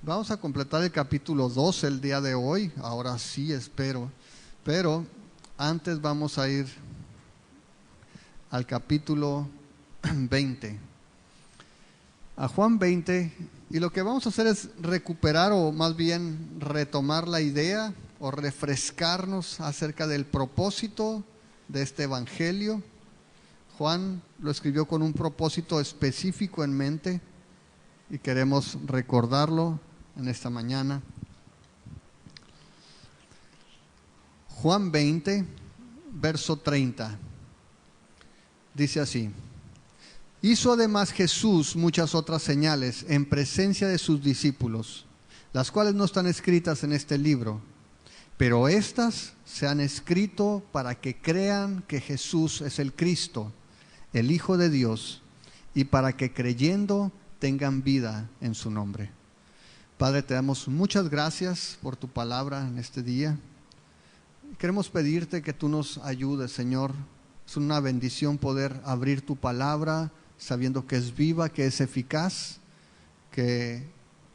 Vamos a completar el capítulo 12 el día de hoy, ahora sí espero, pero antes vamos a ir al capítulo 20, a Juan 20, y lo que vamos a hacer es recuperar o más bien retomar la idea o refrescarnos acerca del propósito de este evangelio. Juan lo escribió con un propósito específico en mente y queremos recordarlo en esta mañana. Juan 20, verso 30, dice así: hizo además Jesús muchas otras señales en presencia de sus discípulos, las cuales no están escritas en este libro, pero estas se han escrito para que crean que Jesús es el Cristo, el Hijo de Dios, y para que creyendo tengan vida en su nombre. Padre, te damos muchas gracias por tu palabra en este día. Queremos pedirte que tú nos ayudes, Señor. Es una bendición poder abrir tu palabra sabiendo que es viva, que es eficaz, que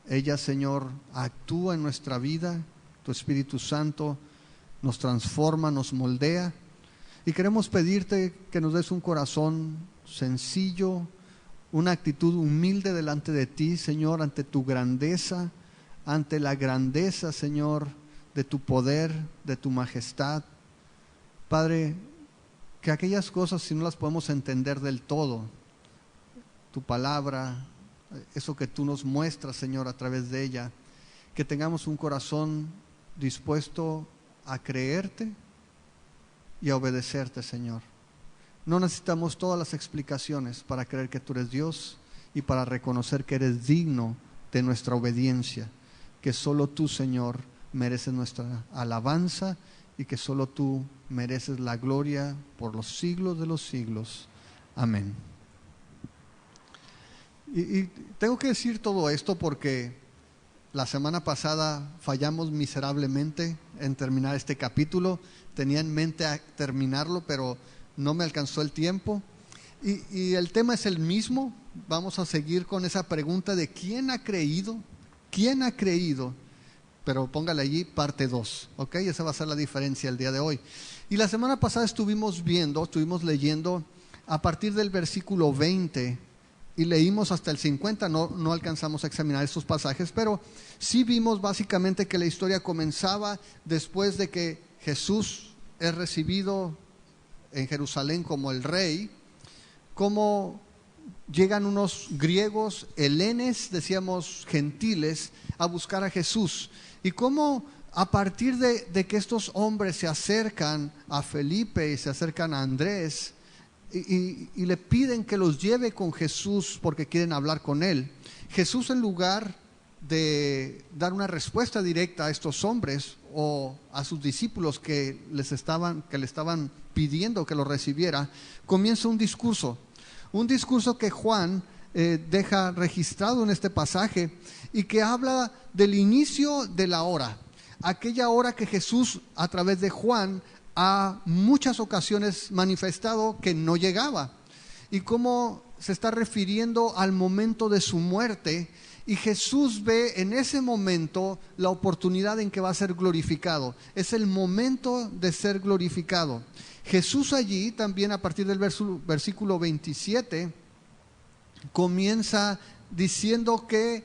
ella, Señor, actúa en nuestra vida. Tu Espíritu Santo nos transforma, nos moldea. Y queremos pedirte que nos des un corazón sencillo, una actitud humilde delante de ti, Señor, ante tu grandeza, ante la grandeza, Señor, de tu poder, de tu majestad. Padre, que aquellas cosas, si no las podemos entender del todo, tu palabra, eso que tú nos muestras, Señor, a través de ella, que tengamos un corazón dispuesto a creerte y a obedecerte, Señor. No necesitamos todas las explicaciones para creer que tú eres Dios y para reconocer que eres digno de nuestra obediencia, que solo tú, Señor, mereces nuestra alabanza y que solo tú mereces la gloria por los siglos de los siglos. Amén. Y tengo que decir todo esto porque la semana pasada fallamos miserablemente en terminar este capítulo. Tenía en mente terminarlo, pero no me alcanzó el tiempo. Y el tema es el mismo. Vamos a seguir con esa pregunta de ¿quién ha creído? ¿Quién ha creído? Pero póngale allí parte 2, ¿ok? Esa va a ser la diferencia el día de hoy. Y la semana pasada estuvimos leyendo a partir del versículo 20 y leímos hasta el 50, no alcanzamos a examinar estos pasajes, pero sí vimos básicamente que la historia comenzaba después de que Jesús es recibido en Jerusalén como el rey, como llegan unos griegos, helenes, decíamos gentiles, a buscar a Jesús. Y cómo a partir de que estos hombres se acercan a Felipe y se acercan a Andrés y le piden que los lleve con Jesús porque quieren hablar con él, Jesús, en lugar de dar una respuesta directa a estos hombres o a sus discípulos que le estaban pidiendo que lo recibiera, comienza un discurso que Juan deja registrado en este pasaje y que habla del inicio de la hora, aquella hora que Jesús a través de Juan a muchas ocasiones manifestado que no llegaba, y cómo se está refiriendo al momento de su muerte. Y Jesús ve en ese momento la oportunidad en que va a ser glorificado. Es el momento de ser glorificado. Jesús allí también, a partir del versículo 27, comienza diciendo que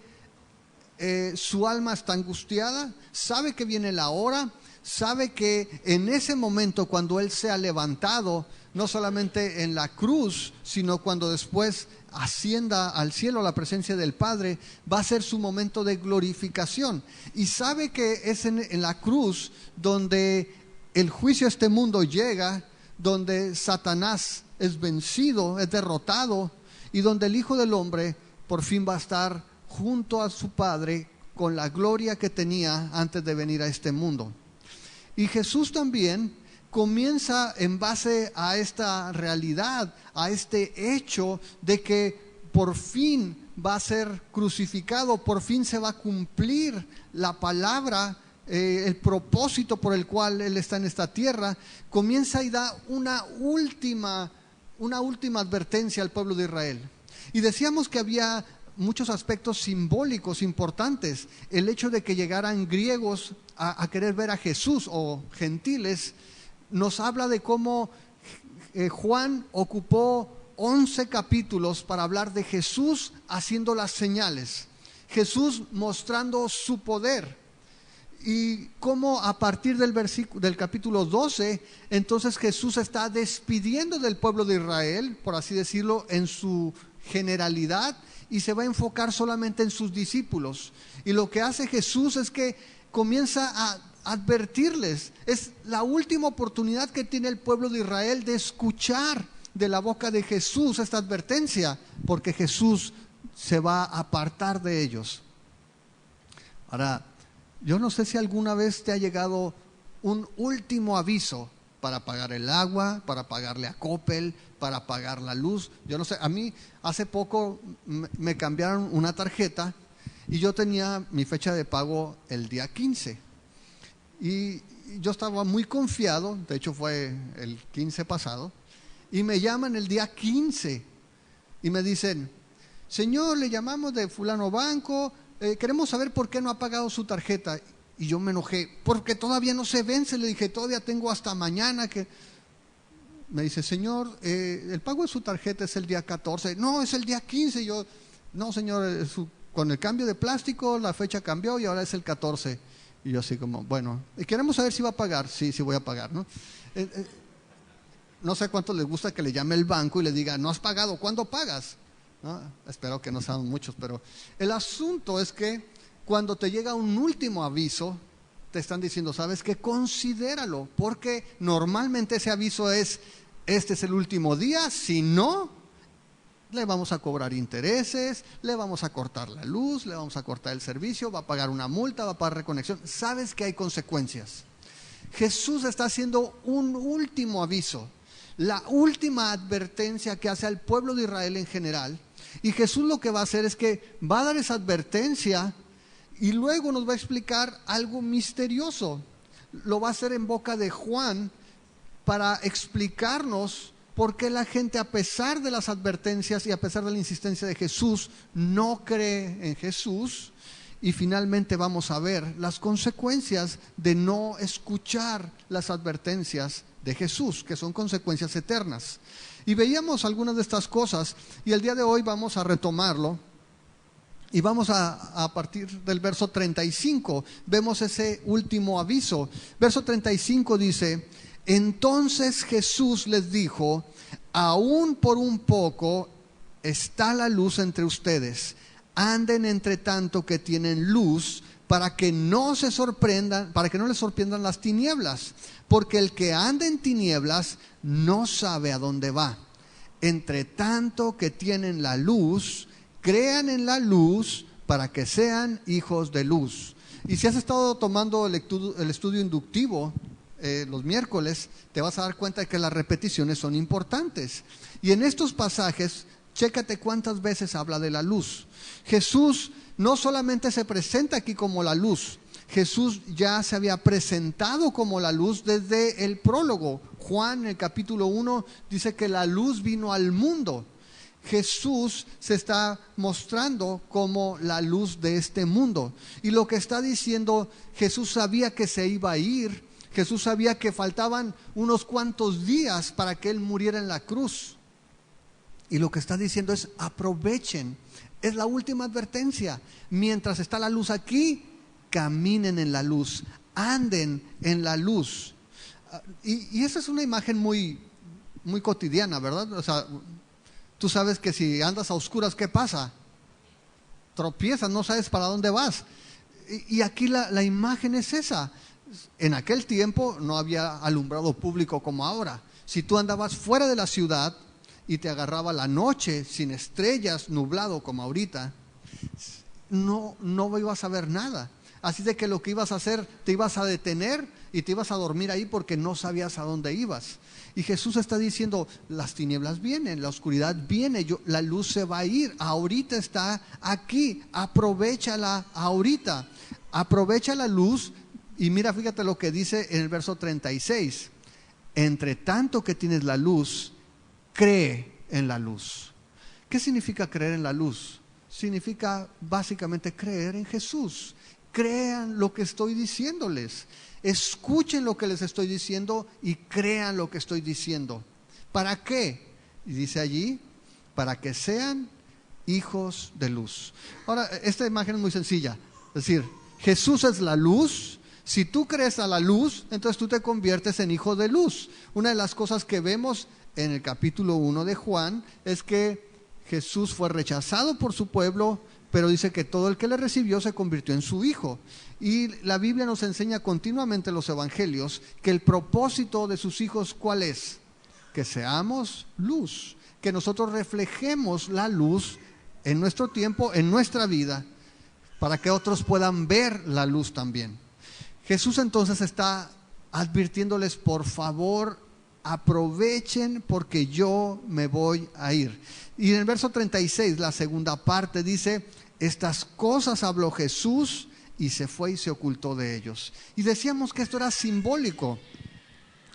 su alma está angustiada, sabe que viene la hora, sabe que en ese momento, cuando Él sea levantado, no solamente en la cruz, sino cuando después ascienda al cielo a la presencia del Padre, va a ser su momento de glorificación. Y sabe que es en la cruz donde el juicio a este mundo llega, donde Satanás es vencido, es derrotado, y donde el Hijo del Hombre por fin va a estar junto a su Padre con la gloria que tenía antes de venir a este mundo. Y Jesús también comienza en base a esta realidad, a este hecho de que por fin va a ser crucificado, por fin se va a cumplir la palabra, el propósito por el cual Él está en esta tierra. Comienza y da una última advertencia al pueblo de Israel. Y decíamos que había muchos aspectos simbólicos importantes. El hecho de que llegaran griegos a querer ver a Jesús o gentiles nos habla de cómo Juan ocupó 11 capítulos para hablar de Jesús haciendo las señales, Jesús mostrando su poder, y cómo a partir del capítulo 12, entonces Jesús está despidiendo del pueblo de Israel, por así decirlo, en su generalidad, y se va a enfocar solamente en sus discípulos. Y lo que hace Jesús es que comienza a advertirles. Es la última oportunidad que tiene el pueblo de Israel de escuchar de la boca de Jesús esta advertencia, porque Jesús se va a apartar de ellos. Ahora, yo no sé si alguna vez te ha llegado un último aviso para pagar el agua, para pagarle a Coppel, para pagar la luz. Yo no sé, a mí hace poco me cambiaron una tarjeta y yo tenía mi fecha de pago el día 15. Y yo estaba muy confiado, de hecho fue el 15 pasado, y me llaman el día 15 y me dicen: señor, le llamamos de fulano banco, queremos saber por qué no ha pagado su tarjeta. Y yo me enojé, porque todavía no se vence. Le dije, todavía tengo hasta mañana que... Me dice, señor, el pago de su tarjeta es el día 14. No, es el día 15. Y yo, no, señor, con el cambio de plástico la fecha cambió y ahora es el 14. Y yo así como, bueno, y queremos saber si va a pagar. Sí, sí voy a pagar, ¿no? No sé cuánto les gusta que le llame el banco y le diga, no has pagado, ¿cuándo pagas? ¿No? Espero que no sean muchos, pero el asunto es que cuando te llega un último aviso, te están diciendo, ¿sabes qué? Considéralo, porque normalmente ese aviso es, este es el último día, si no, le vamos a cobrar intereses, le vamos a cortar la luz, le vamos a cortar el servicio, va a pagar una multa, va a pagar reconexión. Sabes que hay consecuencias. Jesús está haciendo un último aviso, la última advertencia que hace al pueblo de Israel en general. Y Jesús lo que va a hacer es que va a dar esa advertencia y luego nos va a explicar algo misterioso. Lo va a hacer en boca de Juan para explicarnos por qué la gente, a pesar de las advertencias y a pesar de la insistencia de Jesús, no cree en Jesús. Y finalmente vamos a ver las consecuencias de no escuchar las advertencias de Jesús, que son consecuencias eternas. Y veíamos algunas de estas cosas y el día de hoy vamos a retomarlo y vamos a partir del verso 35, vemos ese último aviso. Verso 35 dice, entonces Jesús les dijo, aún por un poco está la luz entre ustedes, anden entre tanto que tienen luz, para que no se sorprendan, para que no les sorprendan las tinieblas, porque el que anda en tinieblas no sabe a dónde va. Entre tanto que tienen la luz, crean en la luz para que sean hijos de luz. Y si has estado tomando el estudio inductivo los miércoles, te vas a dar cuenta de que las repeticiones son importantes. Y en estos pasajes, chécate cuántas veces habla de la luz. Jesús no solamente se presenta aquí como la luz, Jesús ya se había presentado como la luz desde el prólogo. Juan, en el capítulo 1, dice que la luz vino al mundo. Jesús se está mostrando como la luz de este mundo. Y lo que está diciendo, Jesús sabía que se iba a ir. Jesús sabía que faltaban unos cuantos días para que Él muriera en la cruz. Y lo que está diciendo es, aprovechen. Es la última advertencia. Mientras está la luz aquí, caminen en la luz, anden en la luz. Y esa es una imagen muy, muy cotidiana, ¿verdad? O sea, tú sabes que si andas a oscuras, ¿qué pasa? Tropiezas, no sabes para dónde vas. Y aquí la imagen es esa. En aquel tiempo no había alumbrado público como ahora. Si tú andabas fuera de la ciudad y te agarraba la noche sin estrellas, nublado como ahorita, no ibas a ver nada. Así de que lo que ibas a hacer, te ibas a detener y te ibas a dormir ahí porque no sabías a dónde ibas. Y Jesús está diciendo, las tinieblas vienen, la oscuridad viene, la luz se va a ir, ahorita está aquí, aprovéchala ahorita, aprovecha la luz. Y mira, fíjate lo que dice en el verso 36, entre tanto que tienes la luz, cree en la luz. ¿Qué significa creer en la luz? significa básicamente creer en Jesús. Crean lo que estoy diciéndoles. Escuchen lo que les estoy diciendo y crean lo que estoy diciendo. ¿Para qué? Y dice allí, para que sean hijos de luz. Ahora, esta imagen es muy sencilla. Es decir, Jesús es la luz. Si tú crees a la luz, entonces tú te conviertes en hijo de luz. Una de las cosas que vemos en el capítulo 1 de Juan es que Jesús fue rechazado por su pueblo, pero dice que todo el que le recibió se convirtió en su hijo. Y la Biblia nos enseña continuamente en los evangelios que el propósito de sus hijos, ¿cuál es? Que seamos luz, que nosotros reflejemos la luz en nuestro tiempo, en nuestra vida, para que otros puedan ver la luz también. Jesús entonces está advirtiéndoles, por favor, aprovechen porque yo me voy a ir. Y en el verso 36, la segunda parte dice, estas cosas habló Jesús y se fue y se ocultó de ellos. Y decíamos que esto era simbólico.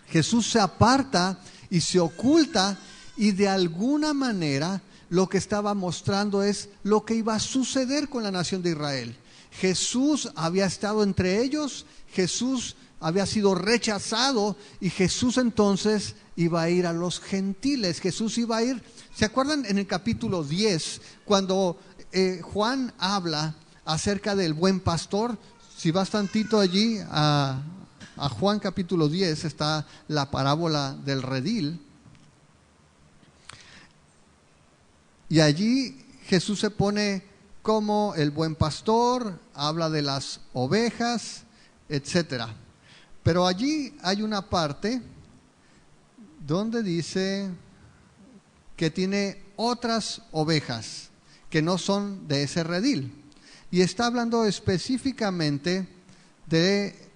Jesús se aparta y se oculta, y de alguna manera lo que estaba mostrando es lo que iba a suceder con la nación de Israel. Jesús había estado entre ellos, Jesús había sido rechazado, y Jesús entonces iba a ir a los gentiles. Jesús iba a ir, ¿se acuerdan en el capítulo 10 cuando Juan habla acerca del buen pastor? Si vas tantito allí a Juan capítulo 10, está la parábola del redil, y allí Jesús se pone como el buen pastor, habla de las ovejas, etcétera. Pero allí hay una parte donde dice que tiene otras ovejas que no son de ese redil, y está hablando específicamente de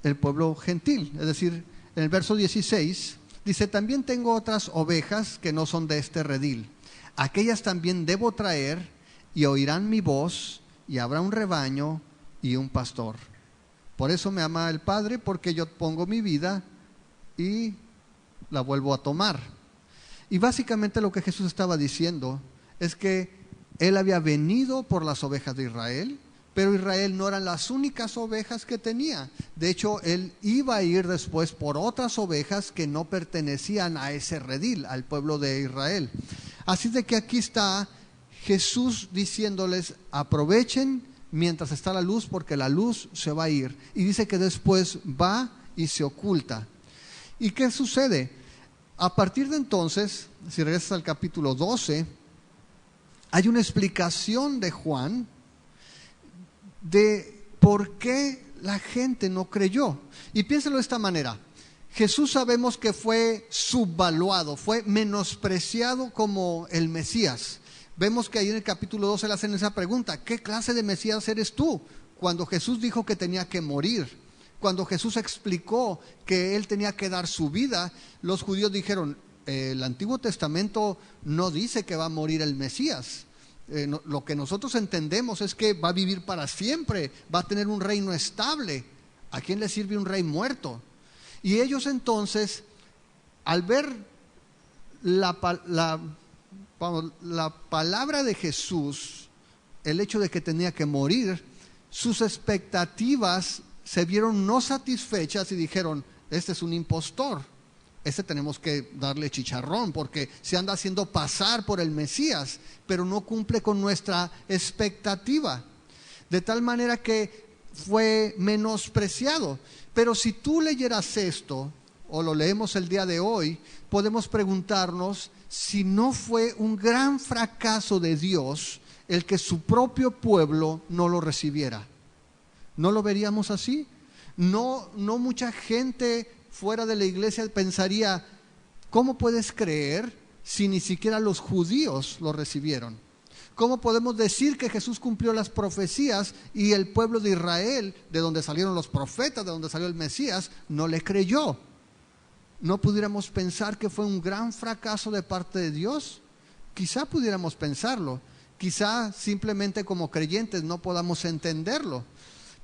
el pueblo gentil. Es decir, en el verso 16 dice, también tengo otras ovejas que no son de este redil, aquellas también debo traer, y oirán mi voz, y habrá un rebaño y un pastor. Por eso me ama el Padre, porque yo pongo mi vida y la vuelvo a tomar. Y básicamente lo que Jesús estaba diciendo es que Él había venido por las ovejas de Israel, pero Israel no eran las únicas ovejas que tenía. De hecho, Él iba a ir después por otras ovejas que no pertenecían a ese redil, al pueblo de Israel. Así de que aquí está Jesús diciéndoles, aprovechen mientras está la luz, porque la luz se va a ir. Y dice que después va y se oculta. ¿Y qué sucede? A partir de entonces, si regresas al capítulo 12, hay una explicación de Juan de por qué la gente no creyó. Y piénselo de esta manera. Jesús sabemos que fue subvaluado, fue menospreciado como el Mesías. Vemos que ahí en el capítulo 12 le hacen esa pregunta, ¿qué clase de Mesías eres tú? Cuando Jesús dijo que tenía que morir, cuando Jesús explicó que Él tenía que dar su vida, los judíos dijeron, el Antiguo Testamento no dice que va a morir el Mesías. Lo que nosotros entendemos es que va a vivir para siempre, va a tener un reino estable. ¿A quién le sirve un rey muerto? Y ellos entonces, al ver la palabra de Jesús, el hecho de que tenía que morir, sus expectativas se vieron no satisfechas y dijeron, este es un impostor, este tenemos que darle chicharrón porque se anda haciendo pasar por el Mesías, pero no cumple con nuestra expectativa. De tal manera que fue menospreciado. Pero si tú leyeras esto, o lo leemos el día de hoy, podemos preguntarnos si no fue un gran fracaso de Dios el que su propio pueblo no lo recibiera. ¿No lo veríamos así? No mucha gente fuera de la iglesia pensaría, ¿cómo puedes creer si ni siquiera los judíos lo recibieron? ¿Cómo podemos decir que Jesús cumplió las profecías y el pueblo de Israel, de donde salieron los profetas, de donde salió el Mesías, no le creyó? ¿No pudiéramos pensar que fue un gran fracaso de parte de Dios? Quizá pudiéramos pensarlo, quizá simplemente como creyentes no podamos entenderlo.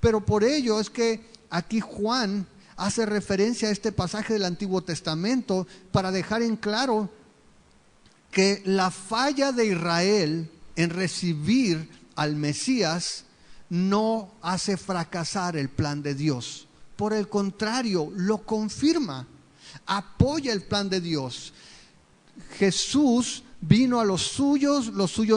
Pero por ello es que aquí Juan hace referencia a este pasaje del Antiguo Testamento para dejar en claro que la falla de Israel en recibir al Mesías no hace fracasar el plan de Dios. Por el contrario, lo confirma, apoya el plan de Dios. Jesús vino a los suyos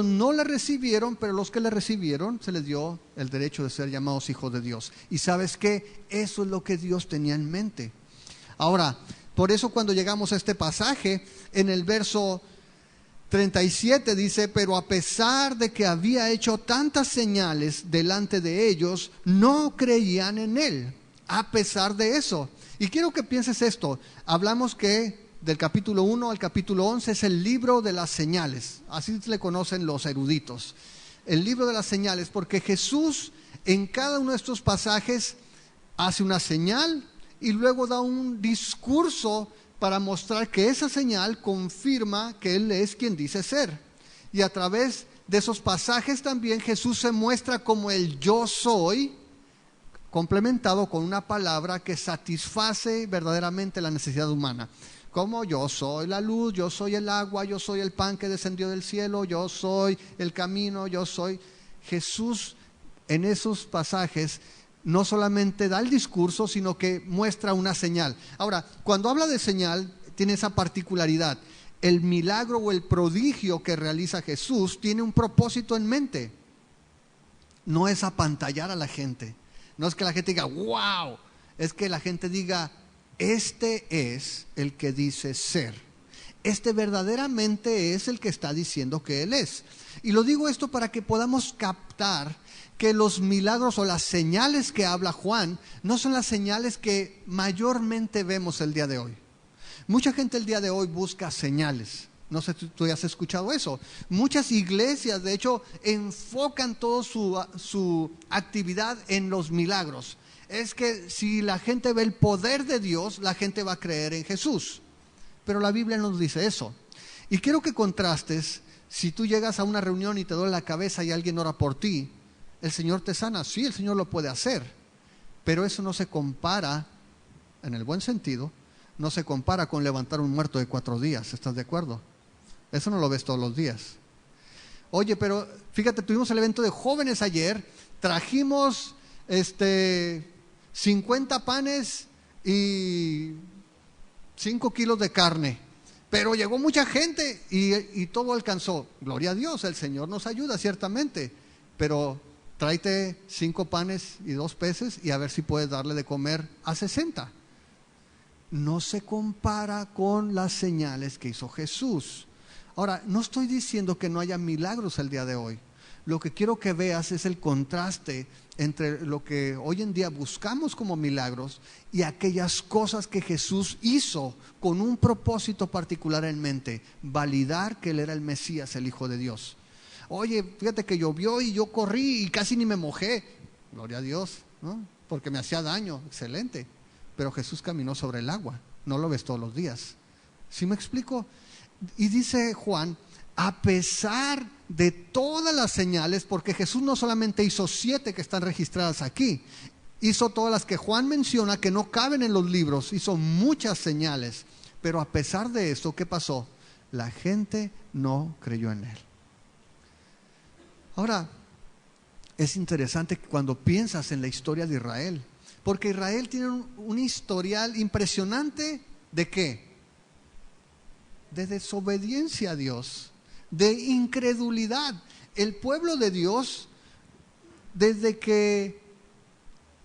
no le recibieron, pero los que le recibieron se les dio el derecho de ser llamados hijos de Dios. Y ¿sabes qué? Eso es lo que Dios tenía en mente. Ahora, por eso cuando llegamos a este pasaje, en el verso 37 dice: pero a pesar de que había hecho tantas señales delante de ellos, no creían en él, a pesar de eso. Y quiero que pienses esto. Hablamos que del capítulo 1 al capítulo 11 es el libro de las señales, así le conocen los eruditos, el libro de las señales, porque Jesús en cada uno de estos pasajes hace una señal y luego da un discurso para mostrar que esa señal confirma que Él es quien dice ser. Y a través de esos pasajes también Jesús se muestra como el yo soy, complementado con una palabra que satisface verdaderamente la necesidad humana. Como yo soy la luz, yo soy el agua, yo soy el pan que descendió del cielo, yo soy el camino, yo soy. Jesús en esos pasajes no solamente da el discurso, sino que muestra una señal. Ahora, cuando habla de señal, tiene esa particularidad. El milagro o el prodigio que realiza Jesús tiene un propósito en mente. No es apantallar a la gente. No es que la gente diga, wow. Es que la gente diga, este es el que dice ser. Este verdaderamente es el que está diciendo que Él es. Y lo digo esto para que podamos captar que los milagros o las señales que habla Juan no son las señales que mayormente vemos el día de hoy. Mucha gente el día de hoy busca señales. No sé si tú has escuchado eso. Muchas iglesias, de hecho, enfocan toda su actividad en los milagros. Es que si la gente ve el poder de Dios, la gente va a creer en Jesús. Pero la Biblia nos dice eso. Y quiero que contrastes, si tú llegas a una reunión y te duele la cabeza y alguien ora por ti, ¿el Señor te sana? Sí, el Señor lo puede hacer. Pero eso no se compara, en el buen sentido, no se compara con levantar un muerto de 4 días. ¿Estás de acuerdo? Eso no lo ves todos los días. Oye, pero fíjate, tuvimos el evento de jóvenes ayer, trajimos 50 panes y 5 kilos de carne, pero llegó mucha gente y todo alcanzó. Gloria a Dios, el Señor nos ayuda ciertamente, pero tráete 5 panes y 2 peces y a ver si puedes darle de comer a 60. No se compara con las señales que hizo Jesús. Ahora, no estoy diciendo que no haya milagros el día de hoy. Lo que quiero que veas es el contraste entre lo que hoy en día buscamos como milagros y aquellas cosas que Jesús hizo con un propósito particular en mente: validar que Él era el Mesías, el Hijo de Dios. Oye, fíjate que llovió y yo corrí y casi ni me mojé. Gloria a Dios, ¿no? Porque me hacía daño, excelente. Pero Jesús caminó sobre el agua, no lo ves todos los días. ¿Sí me explico? Y dice Juan, a pesar de todas las señales, porque Jesús no solamente hizo 7 que están registradas aquí, hizo todas las que Juan menciona que no caben en los libros, hizo muchas señales, pero a pesar de eso, ¿qué pasó? La gente no creyó en Él. Ahora, es interesante cuando piensas en la historia de Israel, porque Israel tiene un historial impresionante ¿de qué? De desobediencia a Dios, de incredulidad. El pueblo de Dios, desde que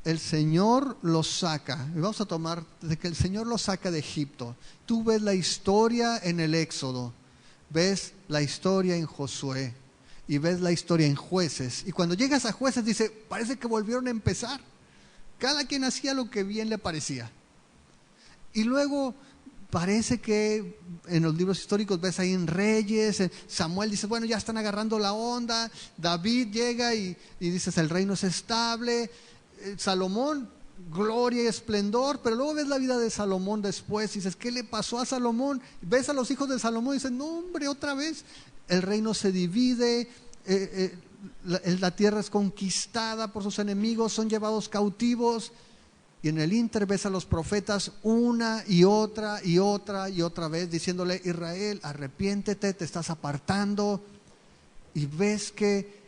el Señor los saca, y vamos a tomar, desde que el Señor los saca de Egipto, tú ves la historia en el Éxodo, ves la historia en Josué y ves la historia en Jueces, y cuando llegas a Jueces dice, parece que volvieron a empezar. Cada quien hacía lo que bien le parecía. Y luego parece que en los libros históricos ves ahí en Reyes, Samuel dice, bueno, ya están agarrando la onda. David llega y dices, el reino es estable. Salomón, gloria y esplendor. Pero luego ves la vida de Salomón después y dices, ¿qué le pasó a Salomón? Ves a los hijos de Salomón y dices, no hombre, otra vez. El reino se divide, la tierra es conquistada por sus enemigos, son llevados cautivos. Y en el ínter ves a los profetas una y otra y otra y otra vez diciéndole, Israel, arrepiéntete, te estás apartando. y ves que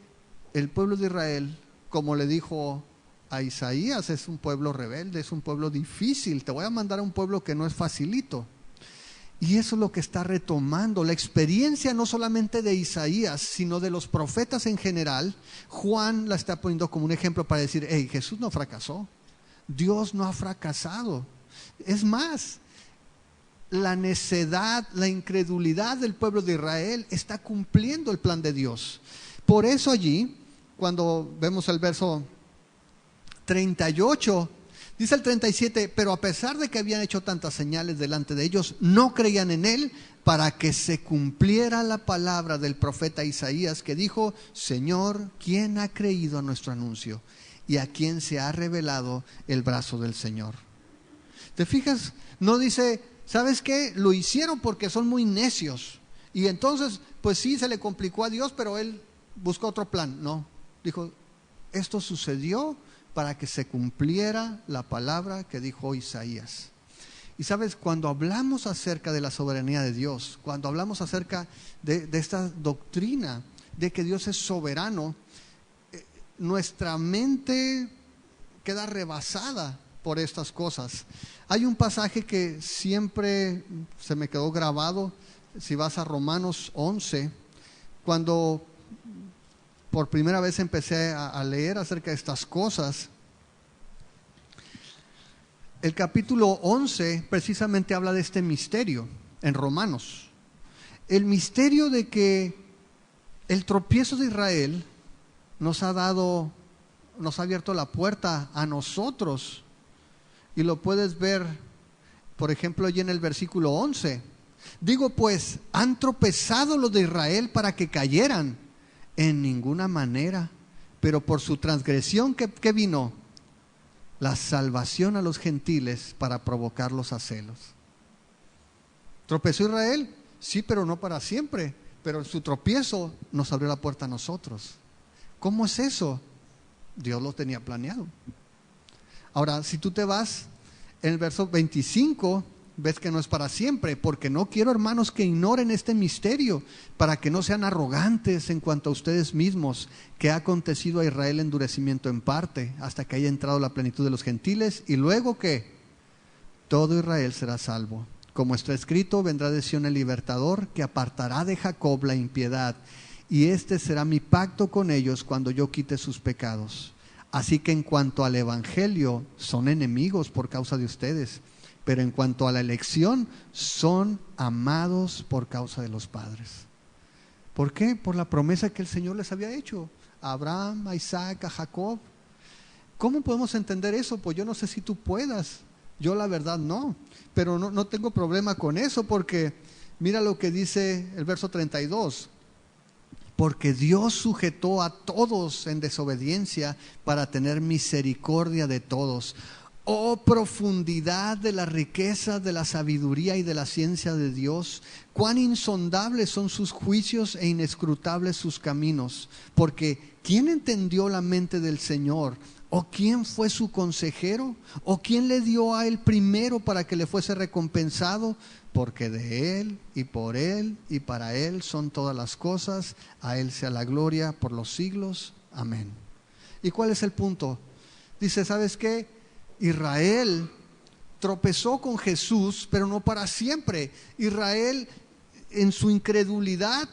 el pueblo de Israel, como le dijo a Isaías, es un pueblo rebelde, es un pueblo difícil, te voy a mandar a un pueblo que no es facilito. Y eso es lo que está retomando, la experiencia no solamente de Isaías, sino de los profetas en general. Juan la está poniendo como un ejemplo para decir, hey, Jesús no fracasó, Dios no ha fracasado. Es más, la necedad, la incredulidad del pueblo de Israel está cumpliendo el plan de Dios. Por eso allí, cuando vemos el verso 38, dice el 37, pero a pesar de que habían hecho tantas señales delante de ellos, no creían en él, para que se cumpliera la palabra del profeta Isaías, que dijo, Señor, ¿quién ha creído a nuestro anuncio? ¿Y a quién se ha revelado el brazo del Señor? ¿Te fijas? No dice, ¿sabes qué? Lo hicieron porque son muy necios. Y entonces, pues sí, se le complicó a Dios, pero él buscó otro plan. No, dijo, esto sucedió para que se cumpliera la palabra que dijo Isaías. Y sabes, cuando hablamos acerca de la soberanía de Dios, cuando hablamos acerca de esta doctrina de que Dios es soberano, nuestra mente queda rebasada por estas cosas. Hay un pasaje que siempre se me quedó grabado, si vas a Romanos 11, cuando por primera vez empecé a leer acerca de estas cosas. El capítulo 11 precisamente habla de este misterio en Romanos. El misterio de que el tropiezo de Israel nos ha abierto la puerta a nosotros. Y lo puedes ver, por ejemplo, allí en el versículo 11. Digo pues, ¿han tropezado los de Israel para que cayeran? En ninguna manera, pero por su transgresión, ¿qué vino? La salvación a los gentiles para provocarlos a celos. ¿Tropezó Israel? Sí, pero no para siempre. Pero en su tropiezo nos abrió la puerta a nosotros. ¿Cómo es eso? Dios lo tenía planeado. Ahora, si tú te vas en el verso 25, ves que no es para siempre, porque no quiero, hermanos, que ignoren este misterio, para que no sean arrogantes en cuanto a ustedes mismos, que ha acontecido a Israel endurecimiento en parte, hasta que haya entrado la plenitud de los gentiles, y luego que todo Israel será salvo. Como está escrito, vendrá de Sión el libertador, que apartará de Jacob la impiedad, y este será mi pacto con ellos cuando yo quite sus pecados. Así que en cuanto al evangelio, son enemigos por causa de ustedes, pero en cuanto a la elección, son amados por causa de los padres. ¿Por qué? Por la promesa que el Señor les había hecho a Abraham, a Isaac, a Jacob. ¿Cómo podemos entender eso? Pues yo no sé si tú puedas. Yo la verdad no. Pero no tengo problema con eso, porque mira lo que dice el verso 32. Porque Dios sujetó a todos en desobediencia para tener misericordia de todos. Oh, profundidad de la riqueza, de la sabiduría y de la ciencia de Dios. Cuán insondables son sus juicios e inescrutables sus caminos. Porque ¿quién entendió la mente del Señor? ¿O quién fue su consejero? ¿O quién le dio a él primero para que le fuese recompensado? Porque de él y por él y para él son todas las cosas. A él sea la gloria por los siglos. Amén. ¿Y cuál es el punto? Dice, ¿sabes qué? Israel tropezó con Jesús, pero no para siempre. Israel, en su incredulidad,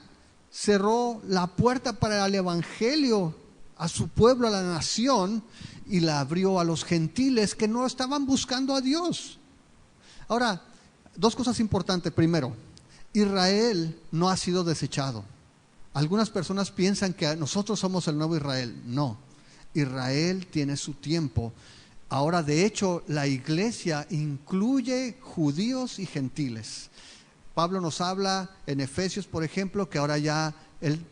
cerró la puerta para el evangelio a su pueblo, a la nación, y la abrió a los gentiles que no estaban buscando a Dios. Ahora, dos cosas importantes. Primero, Israel no ha sido desechado. Algunas personas piensan que nosotros somos el nuevo Israel. No, Israel tiene su tiempo. Ahora, de hecho, la iglesia incluye judíos y gentiles. Pablo nos habla en Efesios, por ejemplo, que ahora ya él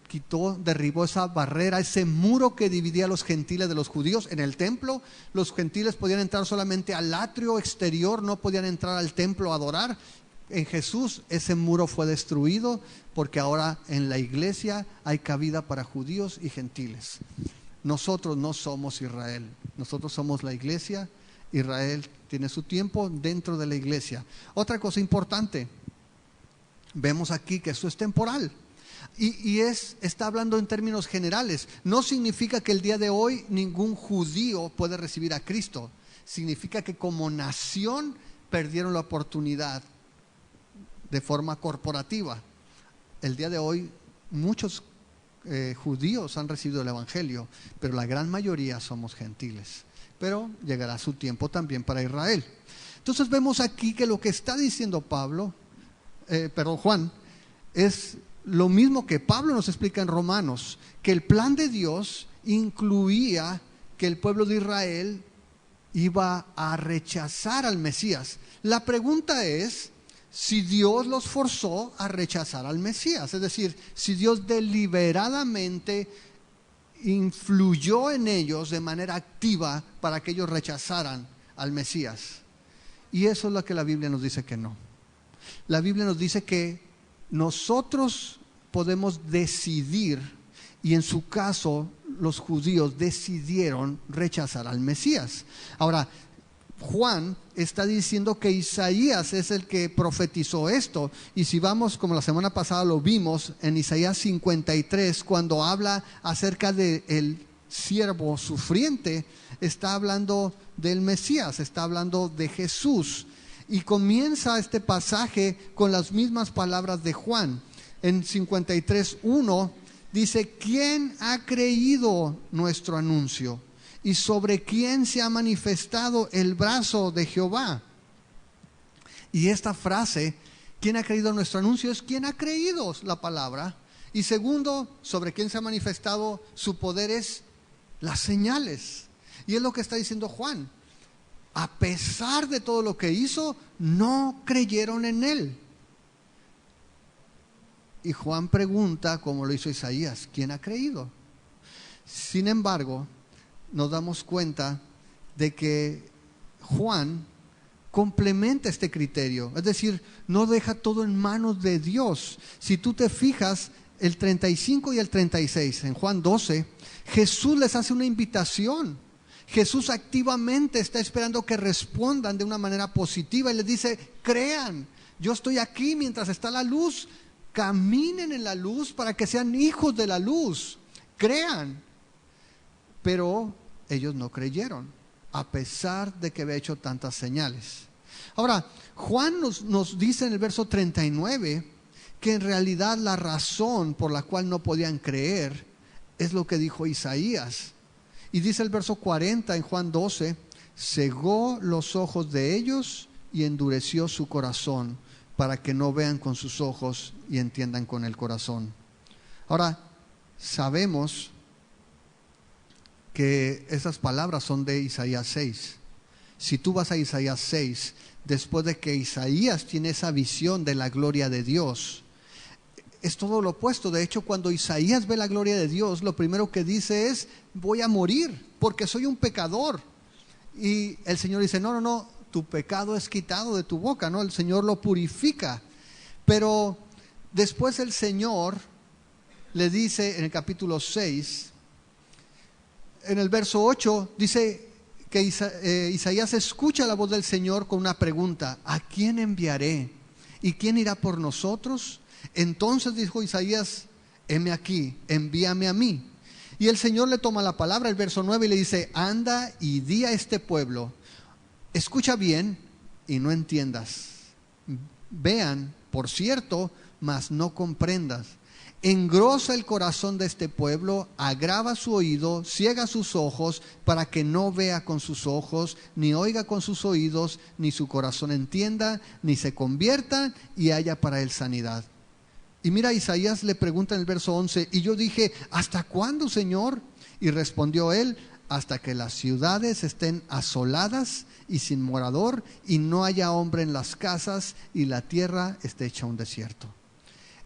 derribó esa barrera, ese muro que dividía a los gentiles de los judíos. En el templo, los gentiles podían entrar solamente al atrio exterior, no podían entrar al templo a adorar. En Jesús ese muro fue destruido, porque ahora en la iglesia hay cabida para judíos y gentiles. Nosotros no somos Israel, nosotros somos la iglesia. Israel tiene su tiempo dentro de la iglesia. Otra cosa importante, vemos aquí que esto es temporal. Está hablando en términos generales. No significa que el día de hoy ningún judío puede recibir a Cristo. Significa que como nación perdieron la oportunidad de forma corporativa. El día de hoy muchos judíos han recibido el Evangelio, pero la gran mayoría somos gentiles. Pero llegará su tiempo también para Israel. Entonces vemos aquí que lo que está diciendo Juan, es lo mismo que Pablo nos explica en Romanos, que el plan de Dios incluía que el pueblo de Israel iba a rechazar al Mesías. La pregunta es si Dios los forzó a rechazar al Mesías, es decir, si Dios deliberadamente influyó en ellos de manera activa para que ellos rechazaran al Mesías. Y eso es lo que la Biblia nos dice que no. La Biblia nos dice que nosotros podemos decidir, y en su caso los judíos decidieron rechazar al Mesías. Ahora, Juan está diciendo que Isaías es el que profetizó esto, y si vamos, como la semana pasada lo vimos, en Isaías 53, cuando habla acerca del siervo sufriente, está hablando del Mesías, está hablando de Jesús, y comienza este pasaje con las mismas palabras de Juan. En 53:1 dice: ¿quién ha creído nuestro anuncio? ¿Y sobre quién se ha manifestado el brazo de Jehová? Y esta frase, ¿quién ha creído nuestro anuncio?, es quién ha creído la palabra. Y segundo, sobre quién se ha manifestado su poder, es las señales. Y es lo que está diciendo Juan. A pesar de todo lo que hizo, no creyeron en él. Y Juan pregunta, como lo hizo Isaías, ¿quién ha creído? Sin embargo, nos damos cuenta de que Juan complementa este criterio, es decir, no deja todo en manos de Dios. Si tú te fijas, el 35 y el 36, en Juan 12, Jesús les hace una invitación. Jesús activamente está esperando que respondan de una manera positiva y les dice: crean, yo estoy aquí mientras está la luz, caminen en la luz para que sean hijos de la luz, crean. Pero ellos no creyeron, a pesar de que había hecho tantas señales. Ahora, Juan nos dice en el verso 39 que en realidad la razón por la cual no podían creer es lo que dijo Isaías. Y dice el verso 40 en Juan 12: cegó los ojos de ellos y endureció su corazón, para que no vean con sus ojos y entiendan con el corazón. Ahora, sabemos que esas palabras son de Isaías 6. Si tú vas a Isaías 6, después de que Isaías tiene esa visión de la gloria de Dios, es todo lo opuesto. De hecho, cuando Isaías ve la gloria de Dios, lo primero que dice es: voy a morir porque soy un pecador. Y el Señor dice: no, tu pecado es quitado de tu boca, ¿no? El Señor lo purifica. Pero después el Señor le dice en el capítulo 6, en el verso 8, dice que Isaías escucha la voz del Señor con una pregunta: ¿a quién enviaré? ¿Y quién irá por nosotros? Entonces dijo Isaías: heme aquí, envíame a mí. Y el Señor le toma la palabra, el verso 9, y le dice: anda y di a este pueblo, escucha bien y no entiendas, vean, por cierto, mas no comprendas. Engrosa el corazón de este pueblo, agrava su oído, ciega sus ojos, para que no vea con sus ojos, ni oiga con sus oídos, ni su corazón entienda, ni se convierta y haya para él sanidad. Y mira, Isaías le pregunta en el verso 11: y yo dije: ¿hasta cuándo, Señor? Y respondió él: hasta que las ciudades estén asoladas y sin morador, y no haya hombre en las casas, y la tierra esté hecha un desierto.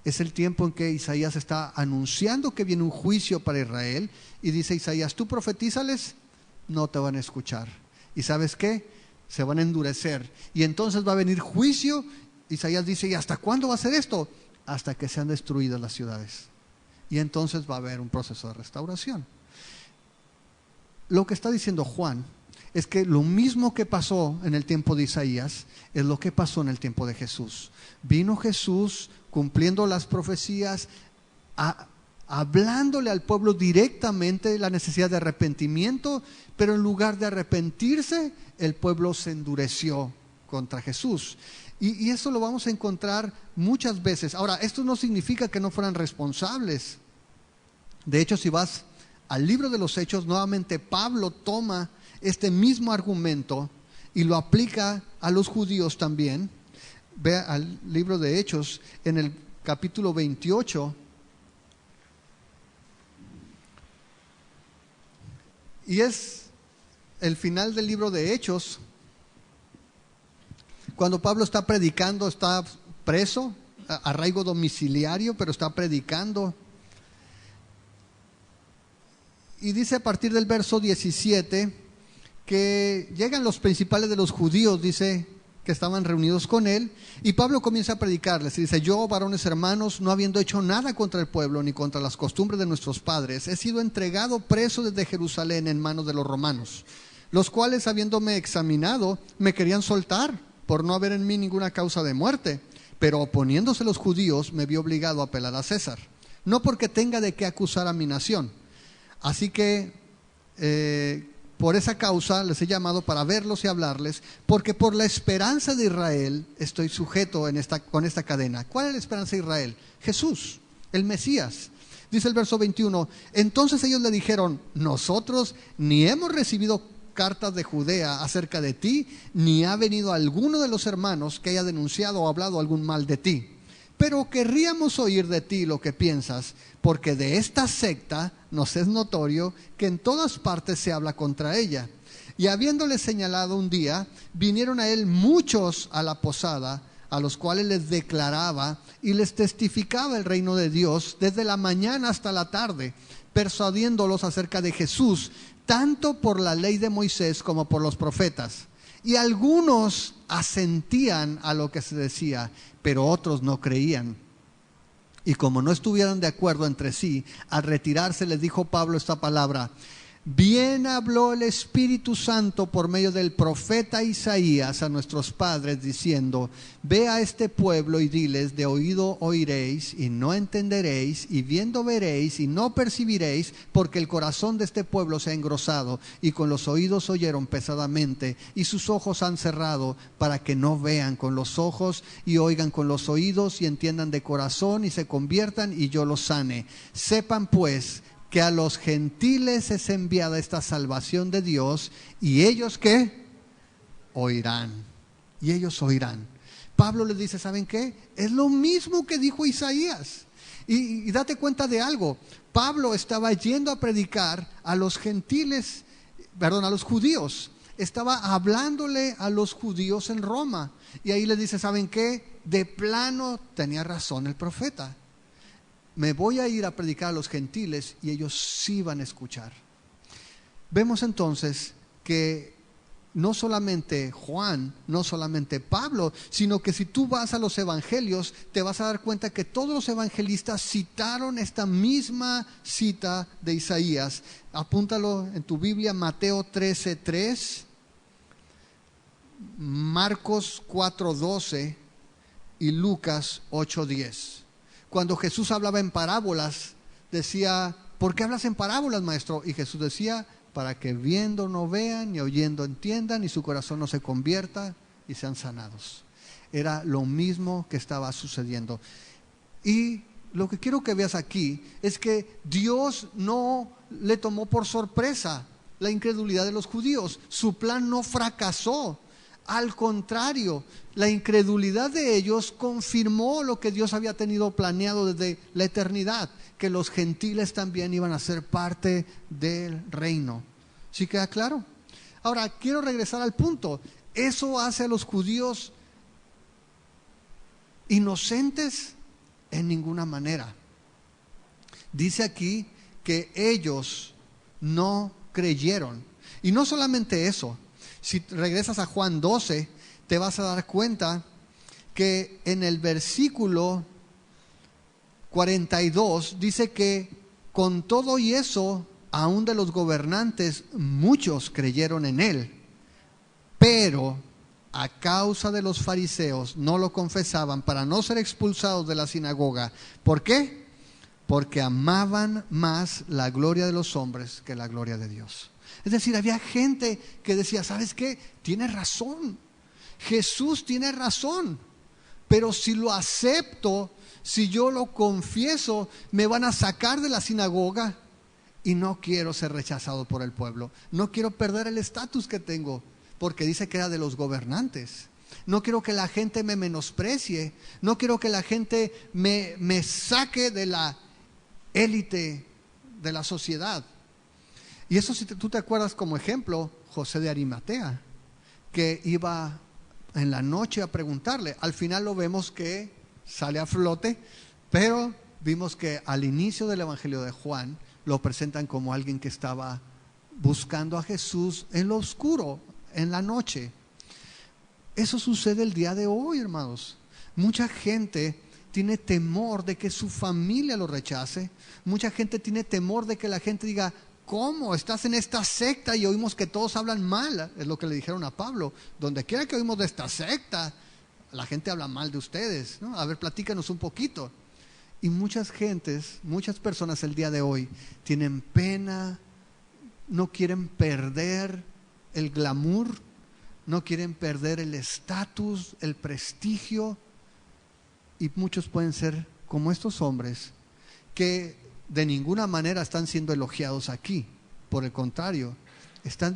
Es el tiempo en que Isaías está anunciando que viene un juicio para Israel, y dice Isaías: tú profetízales, no te van a escuchar. ¿Y sabes qué? Se van a endurecer, y entonces va a venir juicio. Isaías dice: ¿y hasta cuándo va a ser esto? Hasta que sean destruidas las ciudades. Y entonces va a haber un proceso de restauración. Lo que está diciendo Juan es que lo mismo que pasó en el tiempo de Isaías es lo que pasó en el tiempo de Jesús. Vino Jesús cumpliendo las profecías, hablándole al pueblo directamente la necesidad de arrepentimiento, pero en lugar de arrepentirse, el pueblo se endureció contra Jesús. Y eso lo vamos a encontrar muchas veces. Ahora, esto no significa que no fueran responsables. De hecho, si vas al libro de los Hechos, nuevamente Pablo toma este mismo argumento y lo aplica a los judíos también. Ve al libro de Hechos en el capítulo 28. Y es el final del libro de Hechos, cuando Pablo está predicando, está preso, arraigo domiciliario, pero está predicando. Y dice a partir del verso 17 que llegan los principales de los judíos, dice, que estaban reunidos con él, y Pablo comienza a predicarles y dice: yo, varones hermanos, no habiendo hecho nada contra el pueblo ni contra las costumbres de nuestros padres, he sido entregado preso desde Jerusalén en manos de los romanos, los cuales, habiéndome examinado, me querían soltar por no haber en mí ninguna causa de muerte, pero oponiéndose los judíos me vi obligado a apelar a César, no porque tenga de qué acusar a mi nación. Así que por esa causa les he llamado para verlos y hablarles, porque por la esperanza de Israel estoy sujeto con esta cadena. ¿Cuál es la esperanza de Israel? Jesús, el Mesías. Dice el verso 21, entonces ellos le dijeron: nosotros ni hemos recibido cartas de Judea acerca de ti, ni ha venido alguno de los hermanos que haya denunciado o hablado algún mal de ti. Pero querríamos oír de ti lo que piensas, porque de esta secta nos es notorio que en todas partes se habla contra ella. Y habiéndole señalado un día, vinieron a él muchos a la posada, a los cuales les declaraba y les testificaba el reino de Dios desde la mañana hasta la tarde, persuadiéndolos acerca de Jesús, tanto por la ley de Moisés como por los profetas. Y algunos asentían a lo que se decía, pero otros no creían. Y como no estuvieron de acuerdo entre sí, al retirarse les dijo Pablo esta palabra: bien habló el Espíritu Santo por medio del profeta Isaías a nuestros padres, diciendo: ve a este pueblo y diles, de oído oiréis y no entenderéis, y viendo veréis y no percibiréis, porque el corazón de este pueblo se ha engrosado, y con los oídos oyeron pesadamente, y sus ojos han cerrado, para que no vean con los ojos y oigan con los oídos, y entiendan de corazón y se conviertan, y yo los sane. Sepan pues que a los gentiles es enviada esta salvación de Dios, y ellos ¿qué? Oirán. Y ellos oirán. Pablo les dice: ¿saben qué? Es lo mismo que dijo Isaías. Y date cuenta de algo. Pablo estaba yendo a predicar a los gentiles, a los judíos. Estaba hablándole a los judíos en Roma. Y ahí les dice: ¿saben qué? De plano tenía razón el profeta. Me voy a ir a predicar a los gentiles y ellos sí van a escuchar. Vemos entonces que no solamente Juan, no solamente Pablo, sino que si tú vas a los evangelios, te vas a dar cuenta que todos los evangelistas citaron esta misma cita de Isaías. Apúntalo en tu Biblia: Mateo 13:3, Marcos 4:12 y Lucas 8:10. Cuando Jesús hablaba en parábolas, decía: ¿por qué hablas en parábolas, maestro? Y Jesús decía: para que viendo no vean, y oyendo entiendan, y su corazón no se convierta, y sean sanados. Era lo mismo que estaba sucediendo. Y lo que quiero que veas aquí es que Dios no le tomó por sorpresa la incredulidad de los judíos. Su plan no fracasó. Al contrario, la incredulidad de ellos confirmó lo que Dios había tenido planeado desde la eternidad, que los gentiles también iban a ser parte del reino. ¿Sí queda claro? Ahora, quiero regresar al punto. ¿Eso hace a los judíos inocentes? En ninguna manera. Dice aquí que ellos no creyeron. Y no solamente eso. Si regresas a Juan 12, te vas a dar cuenta que en el versículo 42 dice que con todo y eso, aún de los gobernantes, muchos creyeron en él, pero a causa de los fariseos no lo confesaban para no ser expulsados de la sinagoga. ¿Por qué? porque amaban más la gloria de los hombres que la gloria de Dios. Es decir, había gente que decía, ¿sabes qué? Tiene razón, Jesús tiene razón, pero si lo acepto, si yo lo confieso, me van a sacar de la sinagoga y no quiero ser rechazado por el pueblo. No quiero perder el estatus que tengo, porque dice que era de los gobernantes. No quiero que la gente me menosprecie, no quiero que la gente me saque de la élite de la sociedad. Y eso, si tú te acuerdas, como ejemplo, José de Arimatea, que iba en la noche a preguntarle. Al final lo vemos que sale a flote, pero vimos que al inicio del Evangelio de Juan lo presentan como alguien que estaba buscando a Jesús en lo oscuro, en la noche. Eso sucede el día de hoy, hermanos. Mucha gente tiene temor de que su familia lo rechace. Mucha gente tiene temor de que la gente diga, ¿cómo? Estás en esta secta y oímos que todos hablan mal. Es lo que le dijeron a Pablo. Donde quiera que oímos de esta secta, la gente habla mal de ustedes, ¿no? A ver, platícanos un poquito. Y muchas personas el día de hoy tienen pena, no quieren perder el glamour, no quieren perder el estatus, el prestigio. Y muchos pueden ser como estos hombres que de ninguna manera están siendo elogiados aquí. Por el contrario,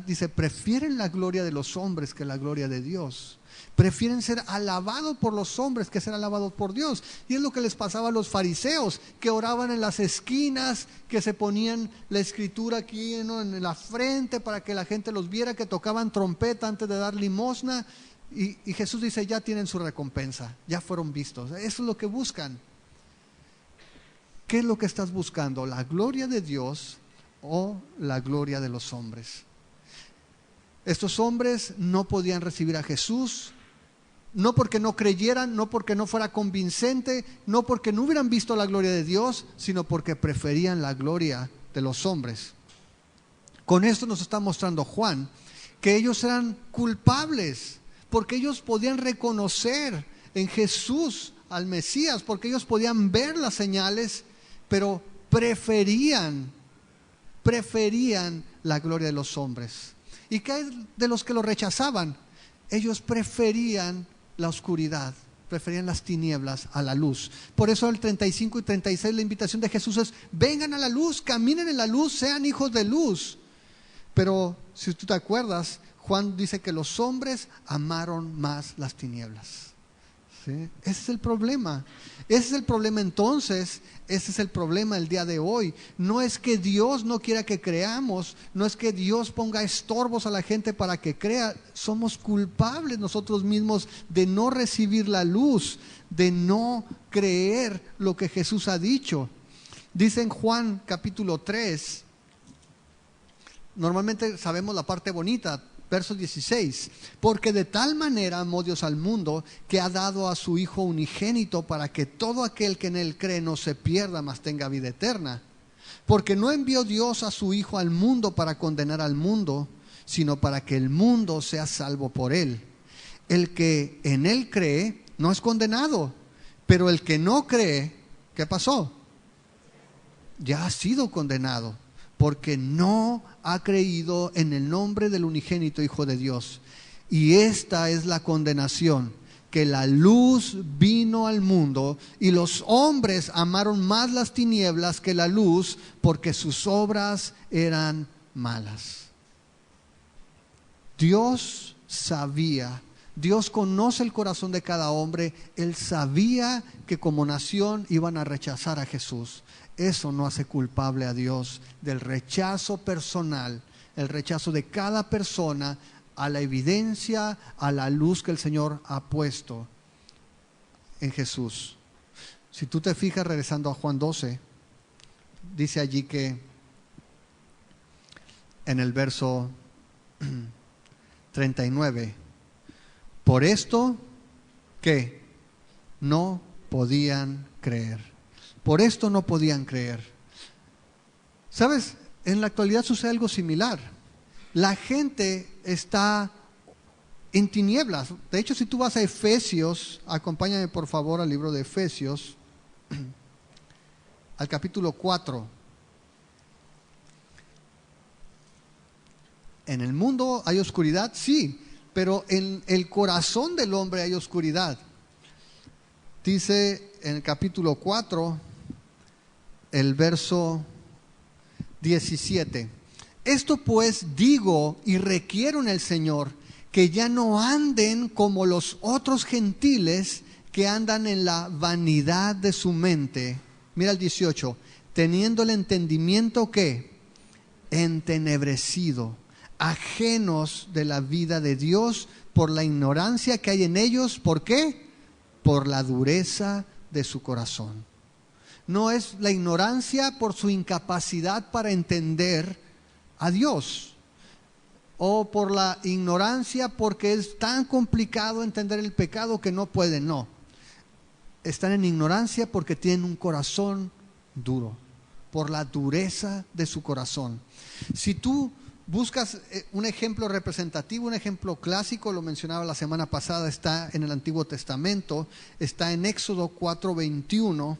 dice, prefieren la gloria de los hombres que la gloria de Dios. Prefieren ser alabados por los hombres que ser alabados por Dios. Y es lo que les pasaba a los fariseos, que oraban en las esquinas, que se ponían la escritura aquí, ¿no?, en la frente para que la gente los viera, que tocaban trompeta antes de dar limosna. Y Jesús dice, ya tienen su recompensa, ya fueron vistos. Eso es lo que buscan. ¿Qué es lo que estás buscando? ¿La gloria de Dios o la gloria de los hombres? Estos hombres no podían recibir a Jesús, no porque no creyeran, no porque no fuera convincente, no porque no hubieran visto la gloria de Dios, sino porque preferían la gloria de los hombres. Con esto nos está mostrando Juan que ellos eran culpables, porque ellos podían reconocer en Jesús al Mesías, porque ellos podían ver las señales, pero preferían la gloria de los hombres. ¿Y qué hay de los que lo rechazaban? Ellos preferían la oscuridad, preferían las tinieblas a la luz. Por eso el 35 y 36 la invitación de Jesús es, vengan a la luz, caminen en la luz, sean hijos de luz. Pero si tú te acuerdas, Juan dice que los hombres amaron más las tinieblas. ¿Sí? Ese es el problema. Ese es el problema entonces. Ese es el problema el día de hoy. No es que Dios no quiera que creamos, no es que Dios ponga estorbos a la gente para que crea. Somos culpables nosotros mismos de no recibir la luz, de no creer lo que Jesús ha dicho. Dice en Juan capítulo 3, normalmente sabemos la parte bonita, verso 16, porque de tal manera amó Dios al mundo que ha dado a su Hijo unigénito para que todo aquel que en él cree no se pierda, mas tenga vida eterna. Porque no envió Dios a su Hijo al mundo para condenar al mundo, sino para que el mundo sea salvo por él. El que en él cree no es condenado, pero el que no cree, ¿qué pasó? Ya ha sido condenado, porque no ha creído en el nombre del unigénito Hijo de Dios. Y esta es la condenación, que la luz vino al mundo y los hombres amaron más las tinieblas que la luz, porque sus obras eran malas. Dios sabía, Dios conoce el corazón de cada hombre. Él sabía que como nación iban a rechazar a Jesús. Eso no hace culpable a Dios del rechazo personal, el rechazo de cada persona a la evidencia, a la luz que el Señor ha puesto en Jesús. Si tú te fijas, regresando a Juan 12, dice allí que en el verso 39, por esto que no podían creer. Por esto no podían creer. ¿Sabes? En la actualidad sucede algo similar. La gente está en tinieblas. De hecho, si tú vas a Efesios, acompáñame por favor al libro de Efesios. al capítulo 4. ¿En el mundo hay oscuridad? Sí, pero en el corazón del hombre hay oscuridad. Dice en el capítulo 4, el verso 17. Esto pues digo y requiero en el Señor, que ya no anden como los otros gentiles que andan en la vanidad de su mente. Mira el 18. Teniendo el entendimiento que entenebrecido, ajenos de la vida de Dios por la ignorancia que hay en ellos. ¿Por qué? Por la dureza de su corazón. No es la ignorancia por su incapacidad para entender a Dios, o por la ignorancia porque es tan complicado entender el pecado que no pueden. No, están en ignorancia porque tienen un corazón duro, por la dureza de su corazón. Si tú buscas un ejemplo representativo, un ejemplo clásico, lo mencionaba la semana pasada, está en el Antiguo Testamento, está en Éxodo 4:21.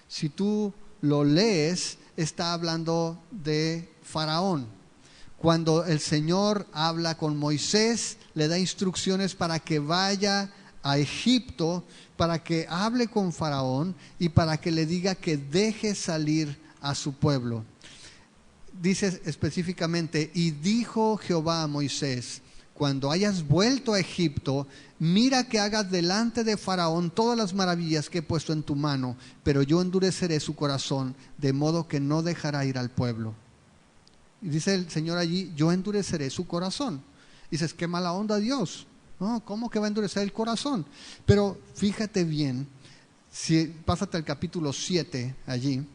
Si tú lo lees, está hablando de Faraón. Cuando el Señor habla con Moisés, le da instrucciones para que vaya a Egipto, para que hable con Faraón y para que le diga que deje salir a su pueblo. Dice específicamente: y dijo Jehová a Moisés, cuando hayas vuelto a Egipto, mira que hagas delante de Faraón todas las maravillas que he puesto en tu mano, pero yo endureceré su corazón, de modo que no dejará ir al pueblo. Y dice el Señor allí: yo endureceré su corazón. Dices: qué mala onda Dios. No, ¿cómo que va a endurecer el corazón? Pero fíjate bien, si pásate al capítulo 7 allí,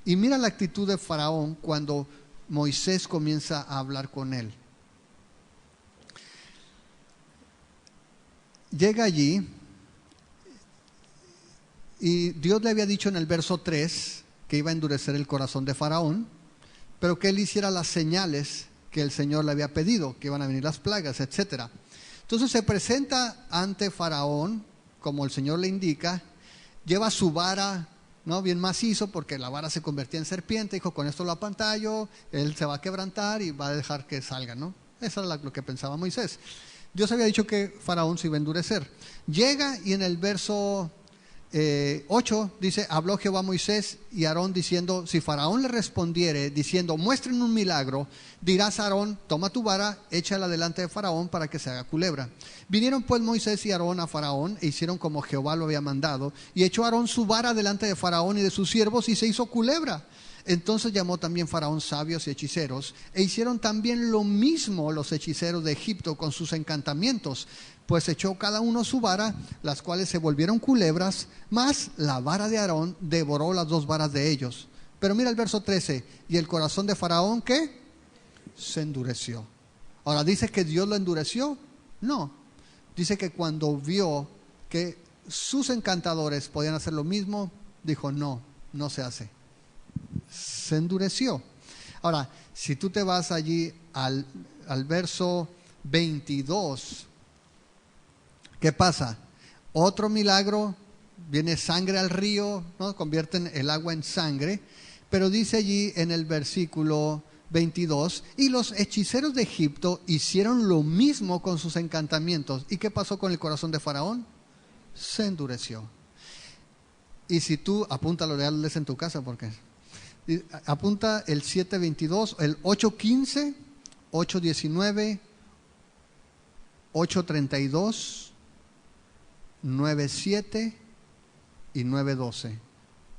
y mira la actitud de Faraón cuando Moisés comienza a hablar con él. Llega allí y Dios le había dicho en el verso 3 que iba a endurecer el corazón de Faraón, pero que él hiciera las señales que el Señor le había pedido, que iban a venir las plagas, etc. Entonces se presenta ante Faraón, como el Señor le indica, lleva su vara, ¿no?, bien macizo, porque la vara se convertía en serpiente. Dijo: con esto lo apantallo, él se va a quebrantar y va a dejar que salga, ¿no? Eso era lo que pensaba Moisés. Dios había dicho que Faraón se iba a endurecer. Llega y en el verso 8 dice: habló Jehová a Moisés y a Aarón diciendo: si Faraón le respondiere diciendo, muéstrenme un milagro, dirás a Aarón: toma tu vara, échala delante de Faraón para que se haga culebra. Vinieron pues Moisés y Aarón a Faraón e hicieron como Jehová lo había mandado, y echó Aarón su vara delante de Faraón y de sus siervos, y se hizo culebra. Entonces llamó también Faraón sabios y hechiceros, e hicieron también lo mismo los hechiceros de Egipto con sus encantamientos, pues echó cada uno su vara, las cuales se volvieron culebras, mas la vara de Aarón devoró las dos varas de ellos. Pero mira el verso 13, y el corazón de Faraón, ¿qué? Se endureció. Ahora, ¿dice que Dios lo endureció? No, dice que cuando vio que sus encantadores podían hacer lo mismo, dijo: no, no se hace. Se endureció. Ahora, si tú te vas allí al verso 22, ¿qué pasa? Otro milagro, viene sangre al río, ¿no? Convierten el agua en sangre, pero dice allí en el versículo 22: y los hechiceros de Egipto hicieron lo mismo con sus encantamientos. ¿Y qué pasó con el corazón de Faraón? Se endureció. Y si tú, apúntalo, lees en tu casa, porque apunta el 7:22, el 8:15, 8:19, 8:32, 9:7 y 9:12.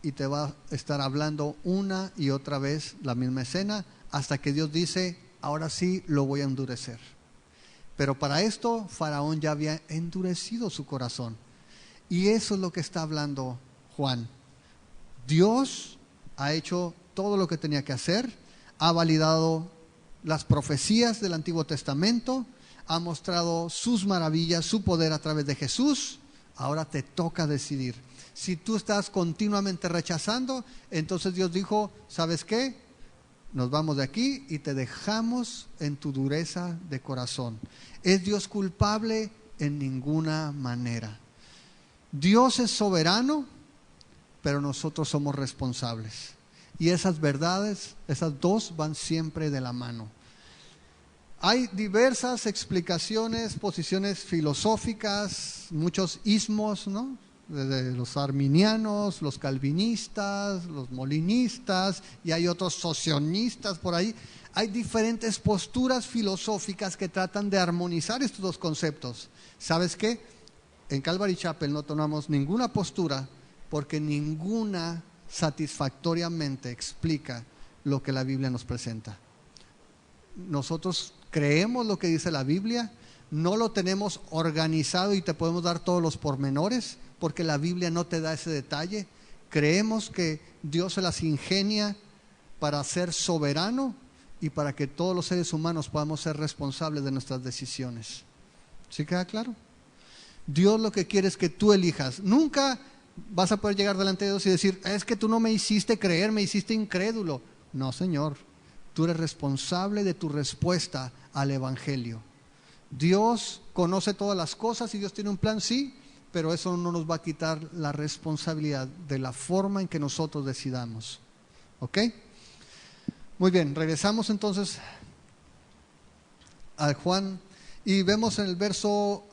Y te va a estar hablando una y otra vez la misma escena, hasta que Dios dice: ahora sí lo voy a endurecer. Pero para esto Faraón ya había endurecido su corazón. Y eso es lo que está hablando Juan. Dios ha hecho todo lo que tenía que hacer, ha validado las profecías del Antiguo Testamento, ha mostrado sus maravillas, su poder a través de Jesús. Ahora te toca decidir. Si tú estás continuamente rechazando, entonces Dios dijo: ¿sabes qué? Nos vamos de aquí y te dejamos en tu dureza de corazón. ¿Es Dios culpable? En ninguna manera. Dios es soberano, pero nosotros somos responsables. Y esas verdades, esas dos van siempre de la mano. Hay diversas explicaciones, posiciones filosóficas, muchos ismos, ¿no? Desde los arminianos, los calvinistas, los molinistas, y hay otros socionistas por ahí. Hay diferentes posturas filosóficas que tratan de armonizar estos dos conceptos. ¿Sabes qué? En Calvary Chapel no tomamos ninguna postura porque ninguna satisfactoriamente explica lo que la Biblia nos presenta. Nosotros creemos lo que dice la Biblia, no lo tenemos organizado y te podemos dar todos los pormenores, porque la Biblia no te da ese detalle. Creemos que Dios se las ingenia para ser soberano y para que todos los seres humanos podamos ser responsables de nuestras decisiones. ¿Sí queda claro? Dios lo que quiere es que tú elijas. Nunca vas a poder llegar delante de Dios y decir, es que tú no me hiciste creer, me hiciste incrédulo. No, Señor, tú eres responsable de tu respuesta al Evangelio. Dios conoce todas las cosas y Dios tiene un plan, sí, pero eso no nos va a quitar la responsabilidad de la forma en que nosotros decidamos. ¿Ok? Muy bien, regresamos entonces a Juan y vemos en el verso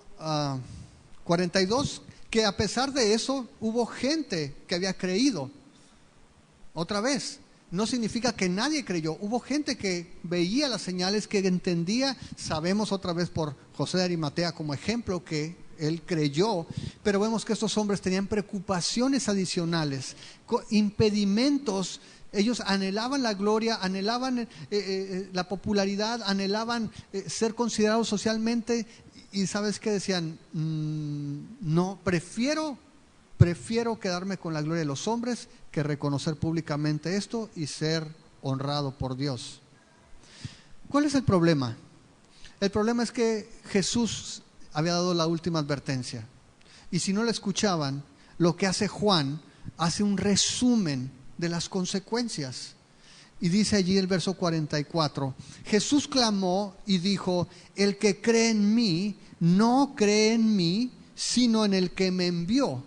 42 que a pesar de eso hubo gente que había creído. Otra vez, no significa que nadie creyó. Hubo gente que veía las señales, que entendía. Sabemos otra vez por José de Arimatea como ejemplo que él creyó, pero vemos que estos hombres tenían preocupaciones adicionales, impedimentos. Ellos anhelaban la gloria, anhelaban la popularidad, anhelaban ser considerados socialmente. Y ¿sabes qué decían? No, prefiero quedarme con la gloria de los hombres que reconocer públicamente esto y ser honrado por Dios. ¿Cuál es el problema? El problema es que Jesús había dado la última advertencia. Y si no la escuchaban, lo que hace Juan, hace un resumen de las consecuencias. Y dice allí el verso 44, Jesús clamó y dijo, el que cree en mí, no cree en mí, sino en el que me envió.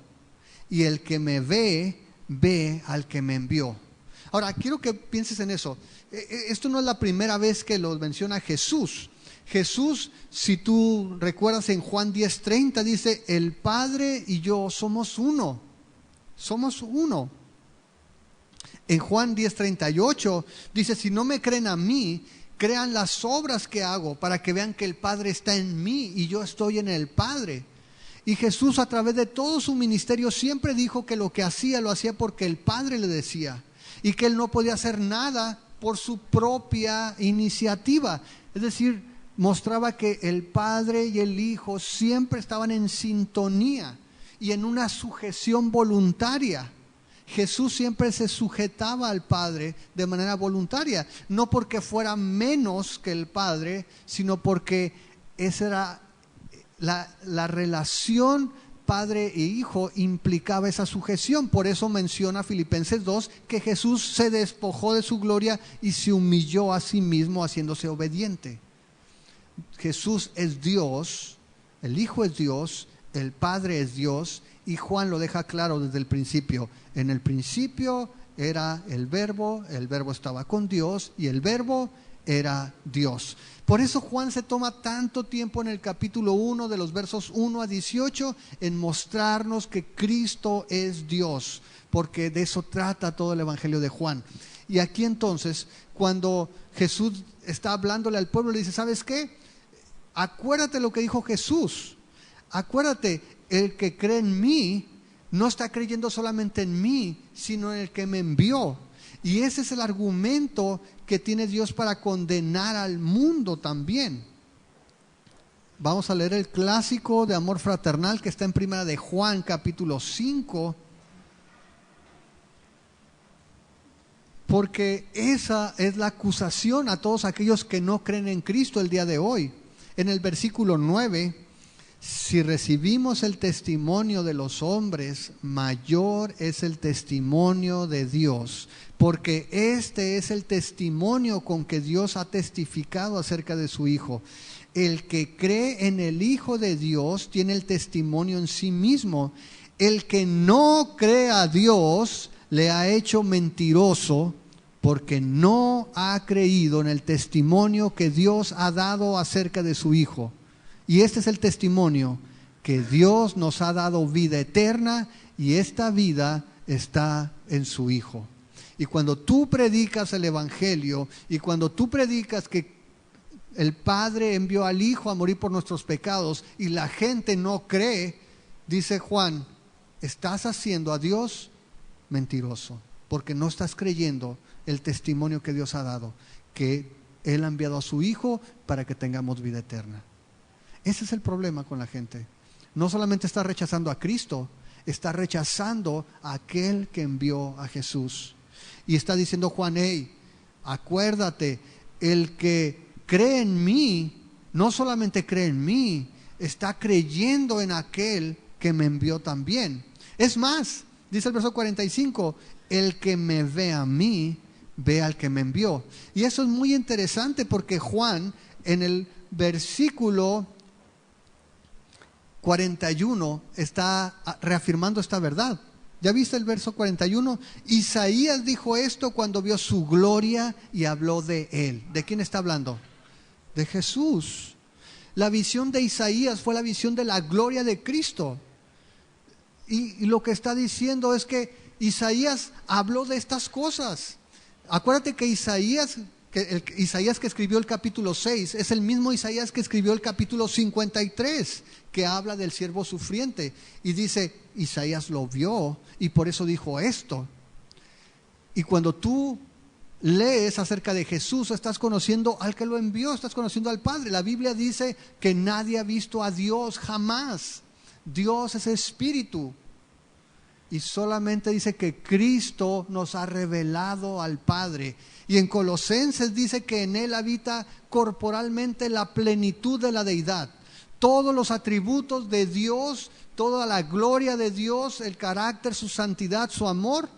Y el que me ve, ve al que me envió. Ahora, quiero que pienses en eso. Esto no es la primera vez que lo menciona Jesús. Jesús, si tú recuerdas en Juan 10:30, dice, el Padre y yo somos uno. Somos uno. En Juan 10:38 dice, si no me creen a mí, crean las obras que hago para que vean que el Padre está en mí y yo estoy en el Padre. Y Jesús a través de todo su ministerio siempre dijo que lo que hacía lo hacía porque el Padre le decía y que él no podía hacer nada por su propia iniciativa. Es decir, mostraba que el Padre y el Hijo siempre estaban en sintonía y en una sujeción voluntaria. Jesús siempre se sujetaba al Padre de manera voluntaria, no porque fuera menos que el Padre, sino porque esa era la relación Padre e Hijo implicaba esa sujeción. Por eso menciona Filipenses 2 que Jesús se despojó de su gloria y se humilló a sí mismo haciéndose obediente. Jesús es Dios, el Hijo es Dios, el Padre es Dios, y Juan lo deja claro desde el principio. En el principio era el verbo estaba con Dios y el verbo era Dios. Por eso Juan se toma tanto tiempo en el capítulo 1 de los versos 1 a 18 en mostrarnos que Cristo es Dios, porque de eso trata todo el Evangelio de Juan. Y aquí entonces, cuando Jesús está hablándole al pueblo, le dice, ¿sabes qué? Acuérdate lo que dijo Jesús. Acuérdate, el que cree en mí no está creyendo solamente en mí, sino en el que me envió. Y ese es el argumento que tiene Dios para condenar al mundo también. Vamos a leer el clásico de amor fraternal que está en Primera de Juan, capítulo 5. Porque esa es la acusación a todos aquellos que no creen en Cristo el día de hoy. En el versículo 9, si recibimos el testimonio de los hombres, mayor es el testimonio de Dios, porque este es el testimonio con que Dios ha testificado acerca de su Hijo. El que cree en el Hijo de Dios tiene el testimonio en sí mismo. El que no cree a Dios le ha hecho mentiroso, porque no ha creído en el testimonio que Dios ha dado acerca de su Hijo. Y este es el testimonio, que Dios nos ha dado vida eterna y esta vida está en su Hijo. Y cuando tú predicas el Evangelio y cuando tú predicas que el Padre envió al Hijo a morir por nuestros pecados y la gente no cree, dice Juan, estás haciendo a Dios mentiroso, porque no estás creyendo el testimonio que Dios ha dado, que Él ha enviado a su Hijo para que tengamos vida eterna. Ese es el problema con la gente. No solamente está rechazando a Cristo, está rechazando a aquel que envió a Jesús. Y está diciendo Juan, hey, acuérdate, el que cree en mí, no solamente cree en mí, está creyendo en aquel que me envió también. Es más, dice el verso 45, el que me ve a mí, ve al que me envió. Y eso es muy interesante porque Juan, en el versículo 41, está reafirmando esta verdad. ¿Ya viste el verso 41? Isaías dijo esto cuando vio su gloria y habló de él. ¿De quién está hablando? De Jesús. La visión de Isaías fue la visión de la gloria de Cristo. Y lo que está diciendo es que Isaías habló de estas cosas. Acuérdate que Isaías que escribió el capítulo 6 es el mismo Isaías que escribió el capítulo 53, que habla del siervo sufriente. Y dice, Isaías lo vio y por eso dijo esto. Y cuando tú lees acerca de Jesús, estás conociendo al que lo envió, estás conociendo al Padre. La Biblia dice que nadie ha visto a Dios jamás. Dios es espíritu. Y solamente dice que Cristo nos ha revelado al Padre. Y en Colosenses dice que en Él habita corporalmente la plenitud de la deidad. Todos los atributos de Dios, toda la gloria de Dios, el carácter, su santidad, su amor,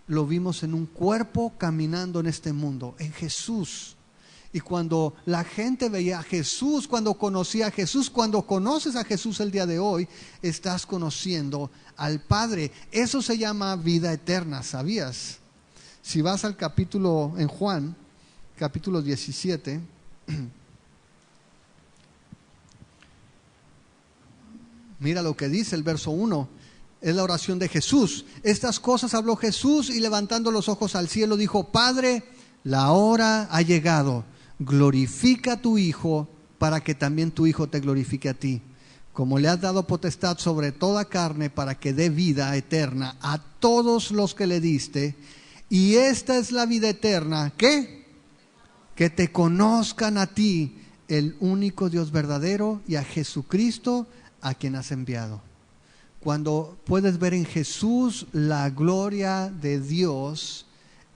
lo vimos en un cuerpo caminando en este mundo, en Jesús. Y cuando la gente veía a Jesús, cuando conocía a Jesús, cuando conoces a Jesús el día de hoy, estás conociendo al Padre. Eso se llama vida eterna, ¿sabías? Si vas al capítulo, en Juan, capítulo 17, mira lo que dice el verso 1. Es la oración de Jesús. Estas cosas habló Jesús y levantando los ojos al cielo dijo, Padre, la hora ha llegado. Glorifica a tu Hijo para que también tu Hijo te glorifique a ti. Como le has dado potestad sobre toda carne para que dé vida eterna a todos los que le diste. Y esta es la vida eterna. ¿Qué? Que te conozcan a ti, el único Dios verdadero, y a Jesucristo a quien has enviado. Cuando puedes ver en Jesús la gloria de Dios,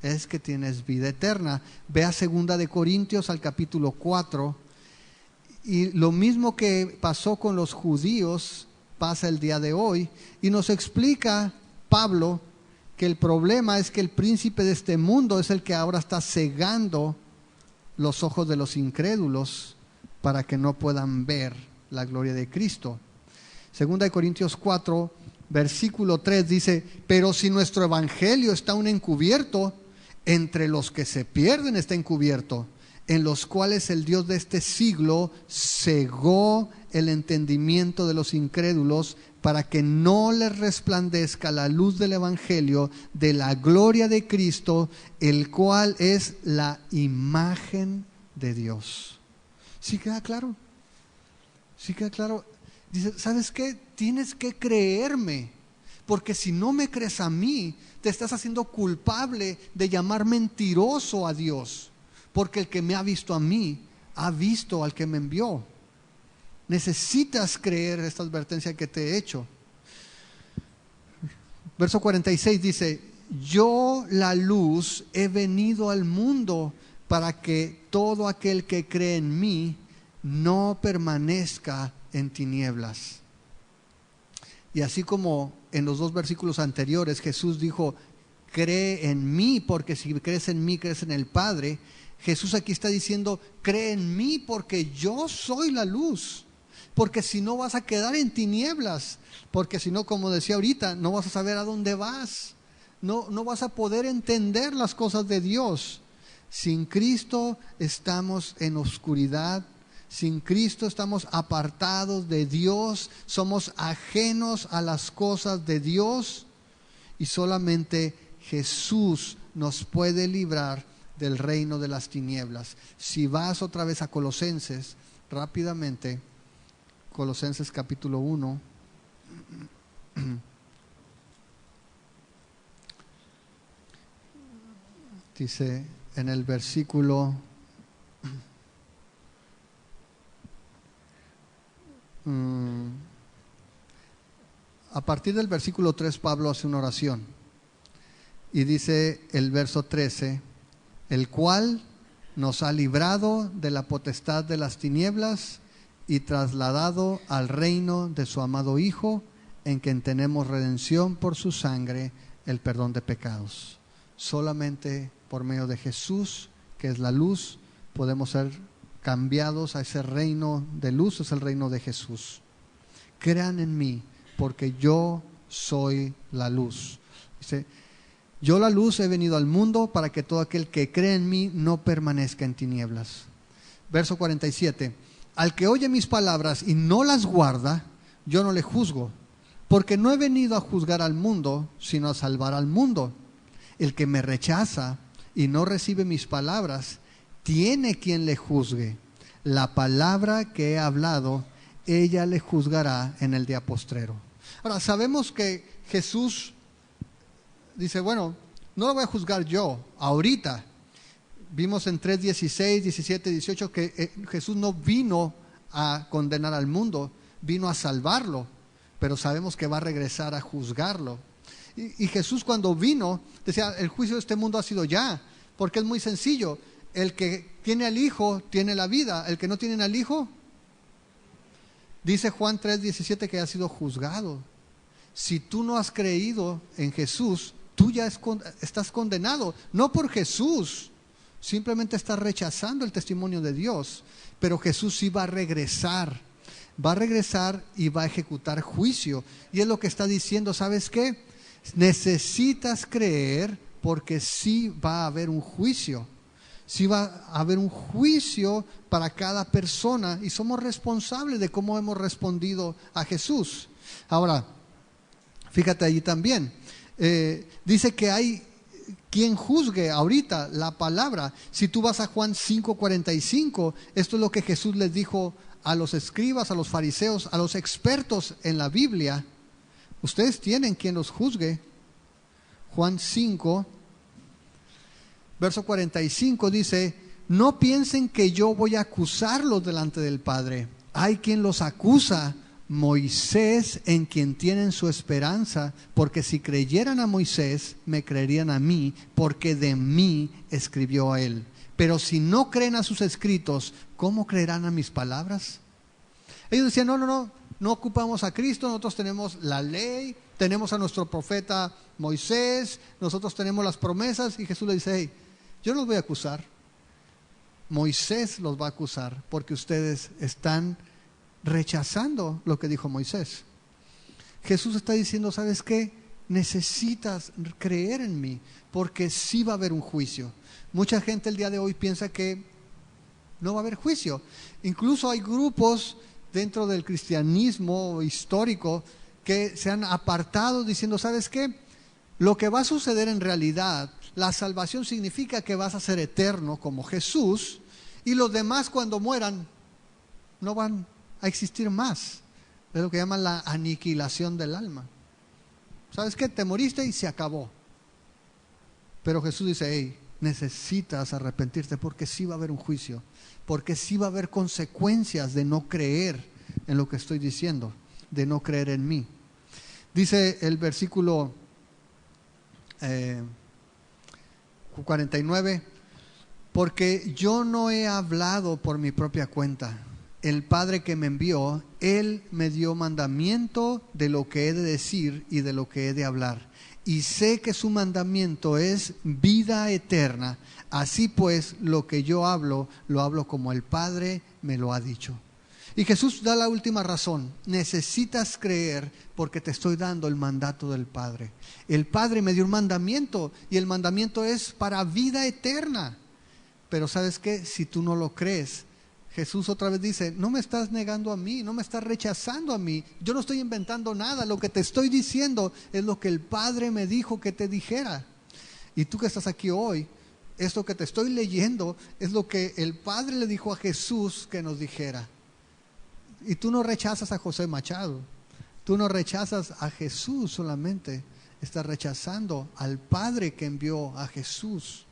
es que tienes vida eterna. Ve a 2 de Corintios al capítulo 4. Y lo mismo que pasó con los judíos pasa el día de hoy. Y nos explica Pablo que el problema es que el príncipe de este mundo es el que ahora está cegando los ojos de los incrédulos para que no puedan ver la gloria de Cristo. 2 de Corintios 4, versículo 3 dice, pero si nuestro evangelio está aún encubierto, entre los que se pierden está encubierto, en los cuales el Dios de este siglo cegó el entendimiento de los incrédulos para que no les resplandezca la luz del evangelio de la gloria de Cristo, el cual es la imagen de Dios. ¿Sí queda claro? ¿Sí queda claro? Dice, ¿sabes qué? Tienes que creerme, porque si no me crees a mí, te estás haciendo culpable de llamar mentiroso a Dios, porque el que me ha visto a mí, ha visto al que me envió. Necesitas creer esta advertencia que te he hecho. Verso 46 dice, yo la luz he venido al mundo para que todo aquel que cree en mí no permanezca en tinieblas. Y así como en los dos versículos anteriores Jesús dijo, cree en mí, porque si crees en mí, crees en el Padre. Jesús aquí está diciendo, cree en mí porque yo soy la luz. Porque si no vas a quedar en tinieblas. Porque si no, como decía ahorita, no vas a saber a dónde vas. no vas a poder entender las cosas de Dios. Sin Cristo estamos en oscuridad. Sin Cristo estamos apartados de Dios. Somos ajenos a las cosas de Dios. Y solamente Jesús nos puede librar del reino de las tinieblas. Si vas otra vez a Colosenses, rápidamente, Colosenses capítulo 1. Dice en el versículo a partir del versículo 3, Pablo hace una oración y dice el verso 13: el cual nos ha librado de la potestad de las tinieblas y trasladado al reino de su amado Hijo, en quien tenemos redención por su sangre, el perdón de pecados. Solamente por medio de Jesús, que es la luz, podemos ser cambiados a ese reino de luz. Es el reino de Jesús. Crean en mí, porque yo soy la luz. Dice: yo la luz he venido al mundo para que todo aquel que cree en mí no permanezca en tinieblas. Verso 47: al que oye mis palabras y no las guarda, yo no le juzgo, porque no he venido a juzgar al mundo, sino a salvar al mundo. El que me rechaza y no recibe mis palabras, tiene quien le juzgue. La palabra que he hablado, ella le juzgará en el día postrero. Ahora, sabemos que Jesús dice, bueno, no lo voy a juzgar yo ahorita. Vimos en 3:16, 17, 18 que Jesús no vino a condenar al mundo, vino a salvarlo, pero sabemos que va a regresar a juzgarlo. Y Jesús, cuando vino, decía: el juicio de este mundo ha sido ya, porque es muy sencillo. El que tiene al Hijo tiene la vida, el que no tiene al Hijo, dice Juan 3:17, que ha sido juzgado. Si tú no has creído en Jesús, tú ya estás condenado, no por Jesús, simplemente estás rechazando el testimonio de Dios. Pero Jesús sí va a regresar y va a ejecutar juicio. Y es lo que está diciendo: ¿sabes qué? Necesitas creer, porque sí va a haber un juicio. Sí va a haber un juicio para cada persona, y somos responsables de cómo hemos respondido a Jesús. Ahora, fíjate allí también, dice que hay quien juzgue ahorita la palabra. Si tú vas a Juan 5:45, esto es lo que Jesús les dijo a los escribas, a los fariseos, a los expertos en la Biblia: ustedes tienen quien los juzgue. Juan 5, verso 45 dice: no piensen que yo voy a acusarlos delante del Padre. Hay quien los acusa, Moisés, en quien tienen su esperanza, porque si creyeran a Moisés, me creerían a mí, porque de mí escribió a él. Pero si no creen a sus escritos, ¿cómo creerán a mis palabras? Ellos decían: no ocupamos a Cristo, nosotros tenemos la ley, tenemos a nuestro profeta Moisés, nosotros tenemos las promesas. Y Jesús le dice: hey, yo no los voy a acusar, Moisés los va a acusar, porque ustedes están rechazando lo que dijo Moisés. Jesús está diciendo: ¿sabes qué? Necesitas creer en mí, porque sí va a haber un juicio. Mucha gente el día de hoy piensa que no va a haber juicio. Incluso hay grupos dentro del cristianismo histórico que se han apartado diciendo: ¿sabes qué? Lo que va a suceder en realidad, la salvación significa que vas a ser eterno como Jesús, y los demás, cuando mueran, no van a existir más. Es lo que llaman la aniquilación del alma. ¿Sabes qué? Te moriste y se acabó. Pero Jesús dice: hey, necesitas arrepentirte, porque sí va a haber un juicio, porque sí va a haber consecuencias de no creer en lo que estoy diciendo, de no creer en mí. Dice el versículo 49: porque yo no he hablado por mi propia cuenta. El Padre que me envió, Él me dio mandamiento de lo que he de decir y de lo que he de hablar. Y sé que su mandamiento es vida eterna. Así pues, lo que yo hablo, lo hablo como el Padre me lo ha dicho. Y Jesús da la última razón: necesitas creer porque te estoy dando el mandato del Padre. El Padre me dio un mandamiento y el mandamiento es para vida eterna. Pero ¿sabes qué? Si tú no lo crees, Jesús otra vez dice: no me estás negando a mí, no me estás rechazando a mí. Yo no estoy inventando nada, lo que te estoy diciendo es lo que el Padre me dijo que te dijera. Y tú que estás aquí hoy, esto que te estoy leyendo es lo que el Padre le dijo a Jesús que nos dijera. Y tú no rechazas a José Machado, tú no rechazas a Jesús solamente, estás rechazando al Padre que envió a Jesús.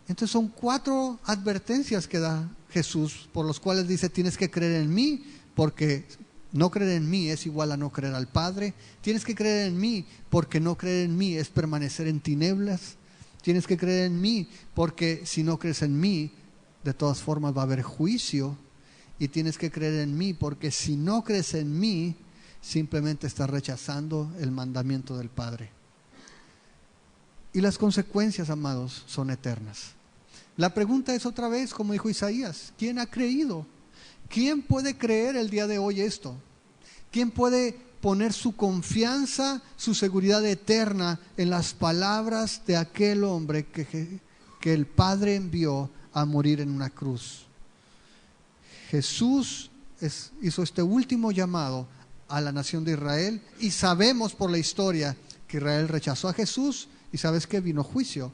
Entonces son 4 advertencias que da Jesús, por los cuales dice: tienes que creer en mí, porque no creer en mí es igual a no creer al Padre. Tienes que creer en mí, porque no creer en mí es permanecer en tinieblas. Tienes que creer en mí, porque si no crees en mí, de todas formas va a haber juicio. Y tienes que creer en mí, porque si no crees en mí, simplemente estás rechazando el mandamiento del Padre. Y las consecuencias, amados, son eternas. La pregunta es otra vez, como dijo Isaías: ¿quién ha creído? ¿Quién puede creer el día de hoy esto? ¿Quién puede poner su confianza, su seguridad eterna en las palabras de aquel hombre que el Padre envió a morir en una cruz? Jesús hizo este último llamado a la nación de Israel, y sabemos por la historia que Israel rechazó a Jesús, y sabes que vino juicio.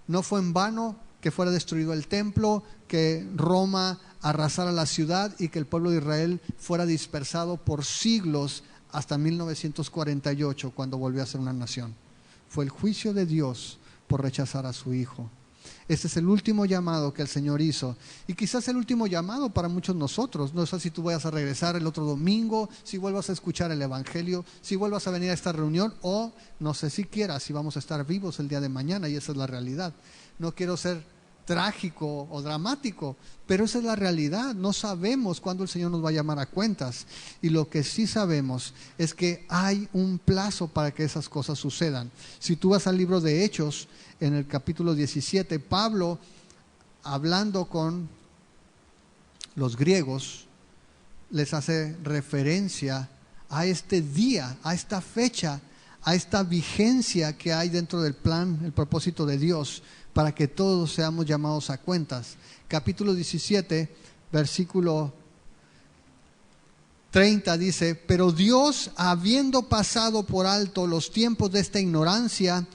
No fue en vano que fuera destruido el templo, que Roma arrasara la ciudad y que el pueblo de Israel fuera dispersado por siglos hasta 1948, cuando volvió a ser una nación. Fue el juicio de Dios por rechazar a su Hijo. Este es el último llamado que el Señor hizo, y quizás el último llamado para muchos de nosotros. No sé si tú vayas a regresar el otro domingo, si vuelvas a escuchar el Evangelio, si vuelvas a venir a esta reunión, o no sé si quieras, si vamos a estar vivos el día de mañana, y esa es la realidad. No quiero ser trágico o dramático, pero esa es la realidad. No sabemos cuándo el Señor nos va a llamar a cuentas, y lo que sí sabemos es que hay un plazo para que esas cosas sucedan. Si tú vas al libro de Hechos, en el capítulo 17, Pablo, hablando con los griegos, les hace referencia a este día, a esta fecha, a esta vigencia que hay dentro del plan, el propósito de Dios, para que todos seamos llamados a cuentas. Capítulo 17, versículo 30 dice: pero Dios, habiendo pasado por alto los tiempos de esta ignorancia,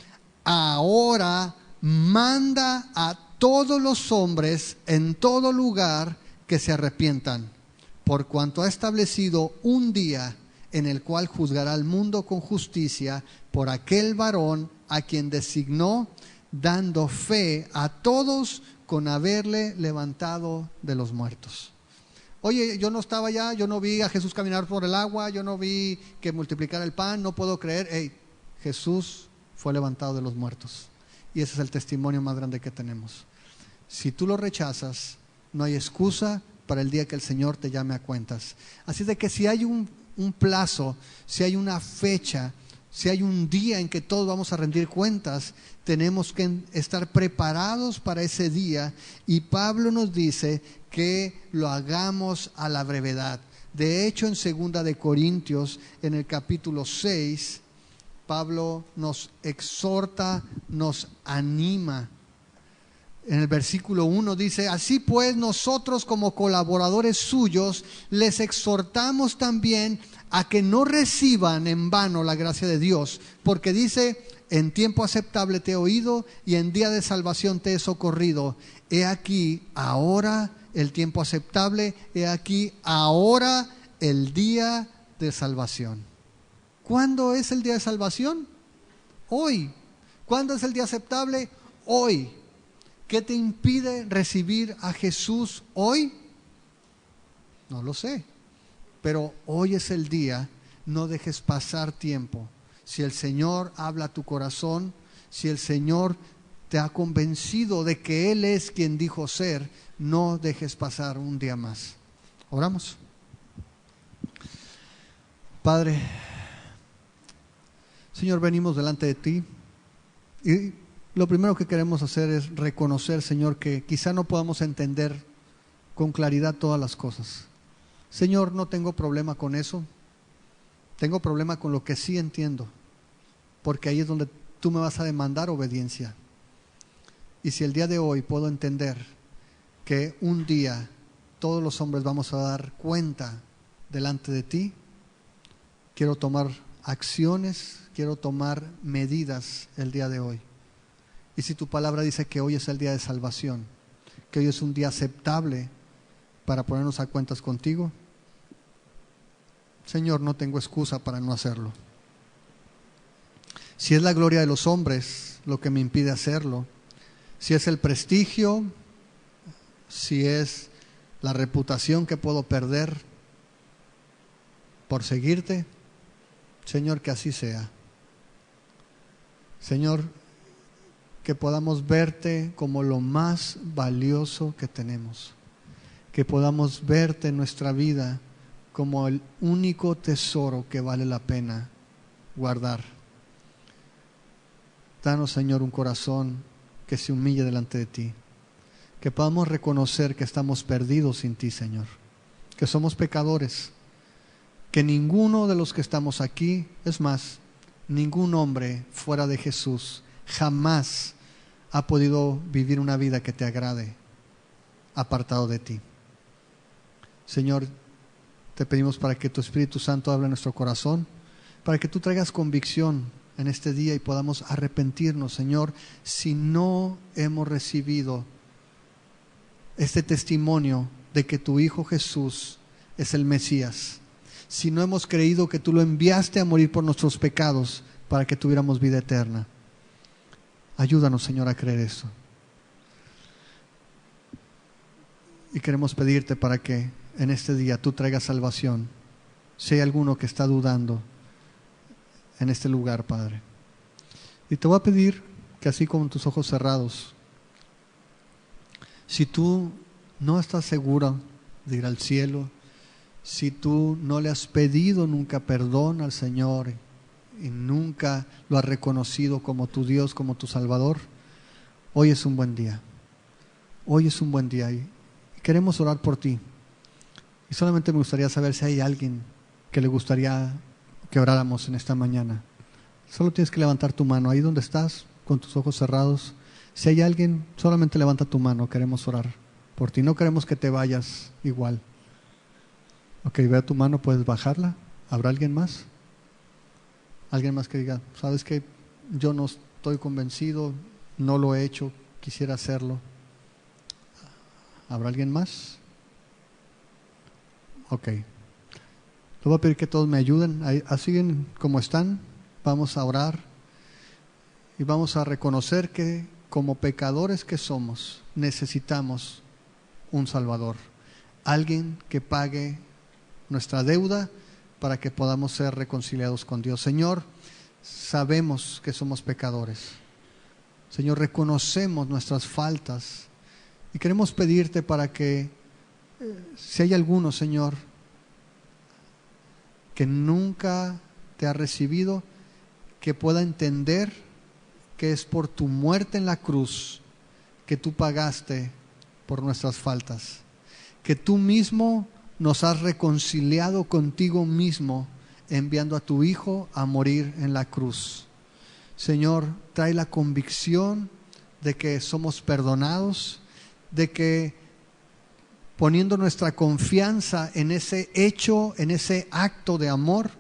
ahora manda a todos los hombres en todo lugar que se arrepientan, por cuanto ha establecido un día en el cual juzgará al mundo con justicia por aquel varón a quien designó, dando fe a todos con haberle levantado de los muertos. Oye, yo no estaba allá, yo no vi a Jesús caminar por el agua, yo no vi que multiplicara el pan, no puedo creer. Jesús fue levantado de los muertos, y ese es el testimonio más grande que tenemos. Si tú lo rechazas, no hay excusa para el día que el Señor te llame a cuentas. Así de que si hay un plazo, si hay una fecha, si hay un día en que todos vamos a rendir cuentas, tenemos que estar preparados para ese día, y Pablo nos dice que lo hagamos a la brevedad. De hecho, en 2 de Corintios, en el capítulo 6, Pablo nos exhorta, nos anima. En el versículo 1 dice: así pues, nosotros como colaboradores suyos les exhortamos también a que no reciban en vano la gracia de Dios, porque dice: en tiempo aceptable te he oído y en día de salvación te he socorrido. He aquí ahora el tiempo aceptable, he aquí ahora el día de salvación. ¿Cuándo es el día de salvación? Hoy. ¿Cuándo es el día aceptable? Hoy. ¿Qué te impide recibir a Jesús hoy? No lo sé, pero hoy es el día. No dejes pasar tiempo. Si el Señor habla a tu corazón, si el Señor te ha convencido de que Él es quien dijo ser, no dejes pasar un día más. Oramos. Padre, Señor, venimos delante de ti, y lo primero que queremos hacer es reconocer, Señor, que quizá no podamos entender con claridad todas las cosas, Señor, no tengo problema con eso. Tengo problema con lo que sí entiendo, porque ahí es donde tú me vas a demandar obediencia. Y si el día de hoy puedo entender que un día todos los hombres vamos a dar cuenta delante de ti, quiero tomar acciones, quiero tomar medidas el día de hoy. Y si tu palabra dice que hoy es el día de salvación, que hoy es un día aceptable para ponernos a cuentas contigo, Señor, no tengo excusa para no hacerlo. Si es la gloria de los hombres lo que me impide hacerlo, si es el prestigio, si es la reputación que puedo perder por seguirte, Señor, que así sea. Señor, que podamos verte como lo más valioso que tenemos, que podamos verte en nuestra vida como el único tesoro que vale la pena guardar. Danos, Señor, un corazón que se humille delante de ti, que podamos reconocer que estamos perdidos sin ti, Señor, que somos pecadores, que ninguno de los que estamos aquí, es más, ningún hombre fuera de Jesús jamás ha podido vivir una vida que te agrade apartado de ti. Señor, te pedimos para que tu Espíritu Santo hable en nuestro corazón, para que tú traigas convicción en este día y podamos arrepentirnos, Señor, si no hemos recibido este testimonio de que tu Hijo Jesús es el Mesías, si no hemos creído que tú lo enviaste a morir por nuestros pecados para que tuviéramos vida eterna. Ayúdanos, Señor, a creer eso. Y queremos pedirte para que en este día tú traigas salvación. Si hay alguno que está dudando en este lugar, Padre. Y te voy a pedir que así con tus ojos cerrados, si tú no estás seguro de ir al cielo, si tú no le has pedido nunca perdón al Señor y nunca lo has reconocido como tu Dios, como tu Salvador, hoy es un buen día. Hoy es un buen día y queremos orar por ti. Y solamente me gustaría saber si hay alguien que le gustaría que oráramos en esta mañana. Solo tienes que levantar tu mano ahí donde estás, con tus ojos cerrados. Si hay alguien, solamente levanta tu mano. Queremos orar por ti. No queremos que te vayas igual. Ok, vea tu mano, puedes bajarla. ¿Habrá alguien más? Alguien más que diga, sabes que yo no estoy convencido, no lo he hecho, quisiera hacerlo. ¿Habrá alguien más? Ok. Les voy a pedir que todos me ayuden. Así como están, vamos a orar y vamos a reconocer que como pecadores que somos, necesitamos un Salvador. Alguien que pague nuestra deuda para que podamos ser reconciliados con Dios. Señor, sabemos que somos pecadores. Señor, reconocemos nuestras faltas y queremos pedirte para que si hay alguno, Señor, que nunca te ha recibido, que pueda entender que es por tu muerte en la cruz que tú pagaste por nuestras faltas, que tú mismo nos has reconciliado contigo mismo enviando a tu Hijo a morir en la cruz. Señor, trae la convicción de que somos perdonados, de que poniendo nuestra confianza en ese hecho, en ese acto de amor,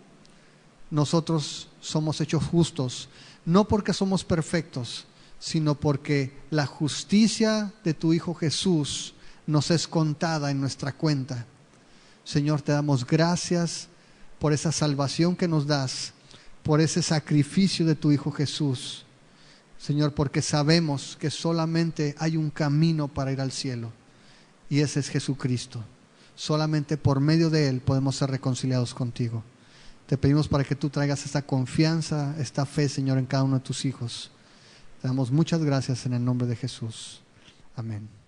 nosotros somos hechos justos, no porque somos perfectos, sino porque la justicia de tu Hijo Jesús nos es contada en nuestra cuenta. Señor, te damos gracias por esa salvación que nos das, por ese sacrificio de tu Hijo Jesús. Señor, porque sabemos que solamente hay un camino para ir al cielo. Y ese es Jesucristo. Solamente por medio de Él podemos ser reconciliados contigo. Te pedimos para que tú traigas esta confianza, esta fe, Señor, en cada uno de tus hijos. Te damos muchas gracias en el nombre de Jesús. Amén.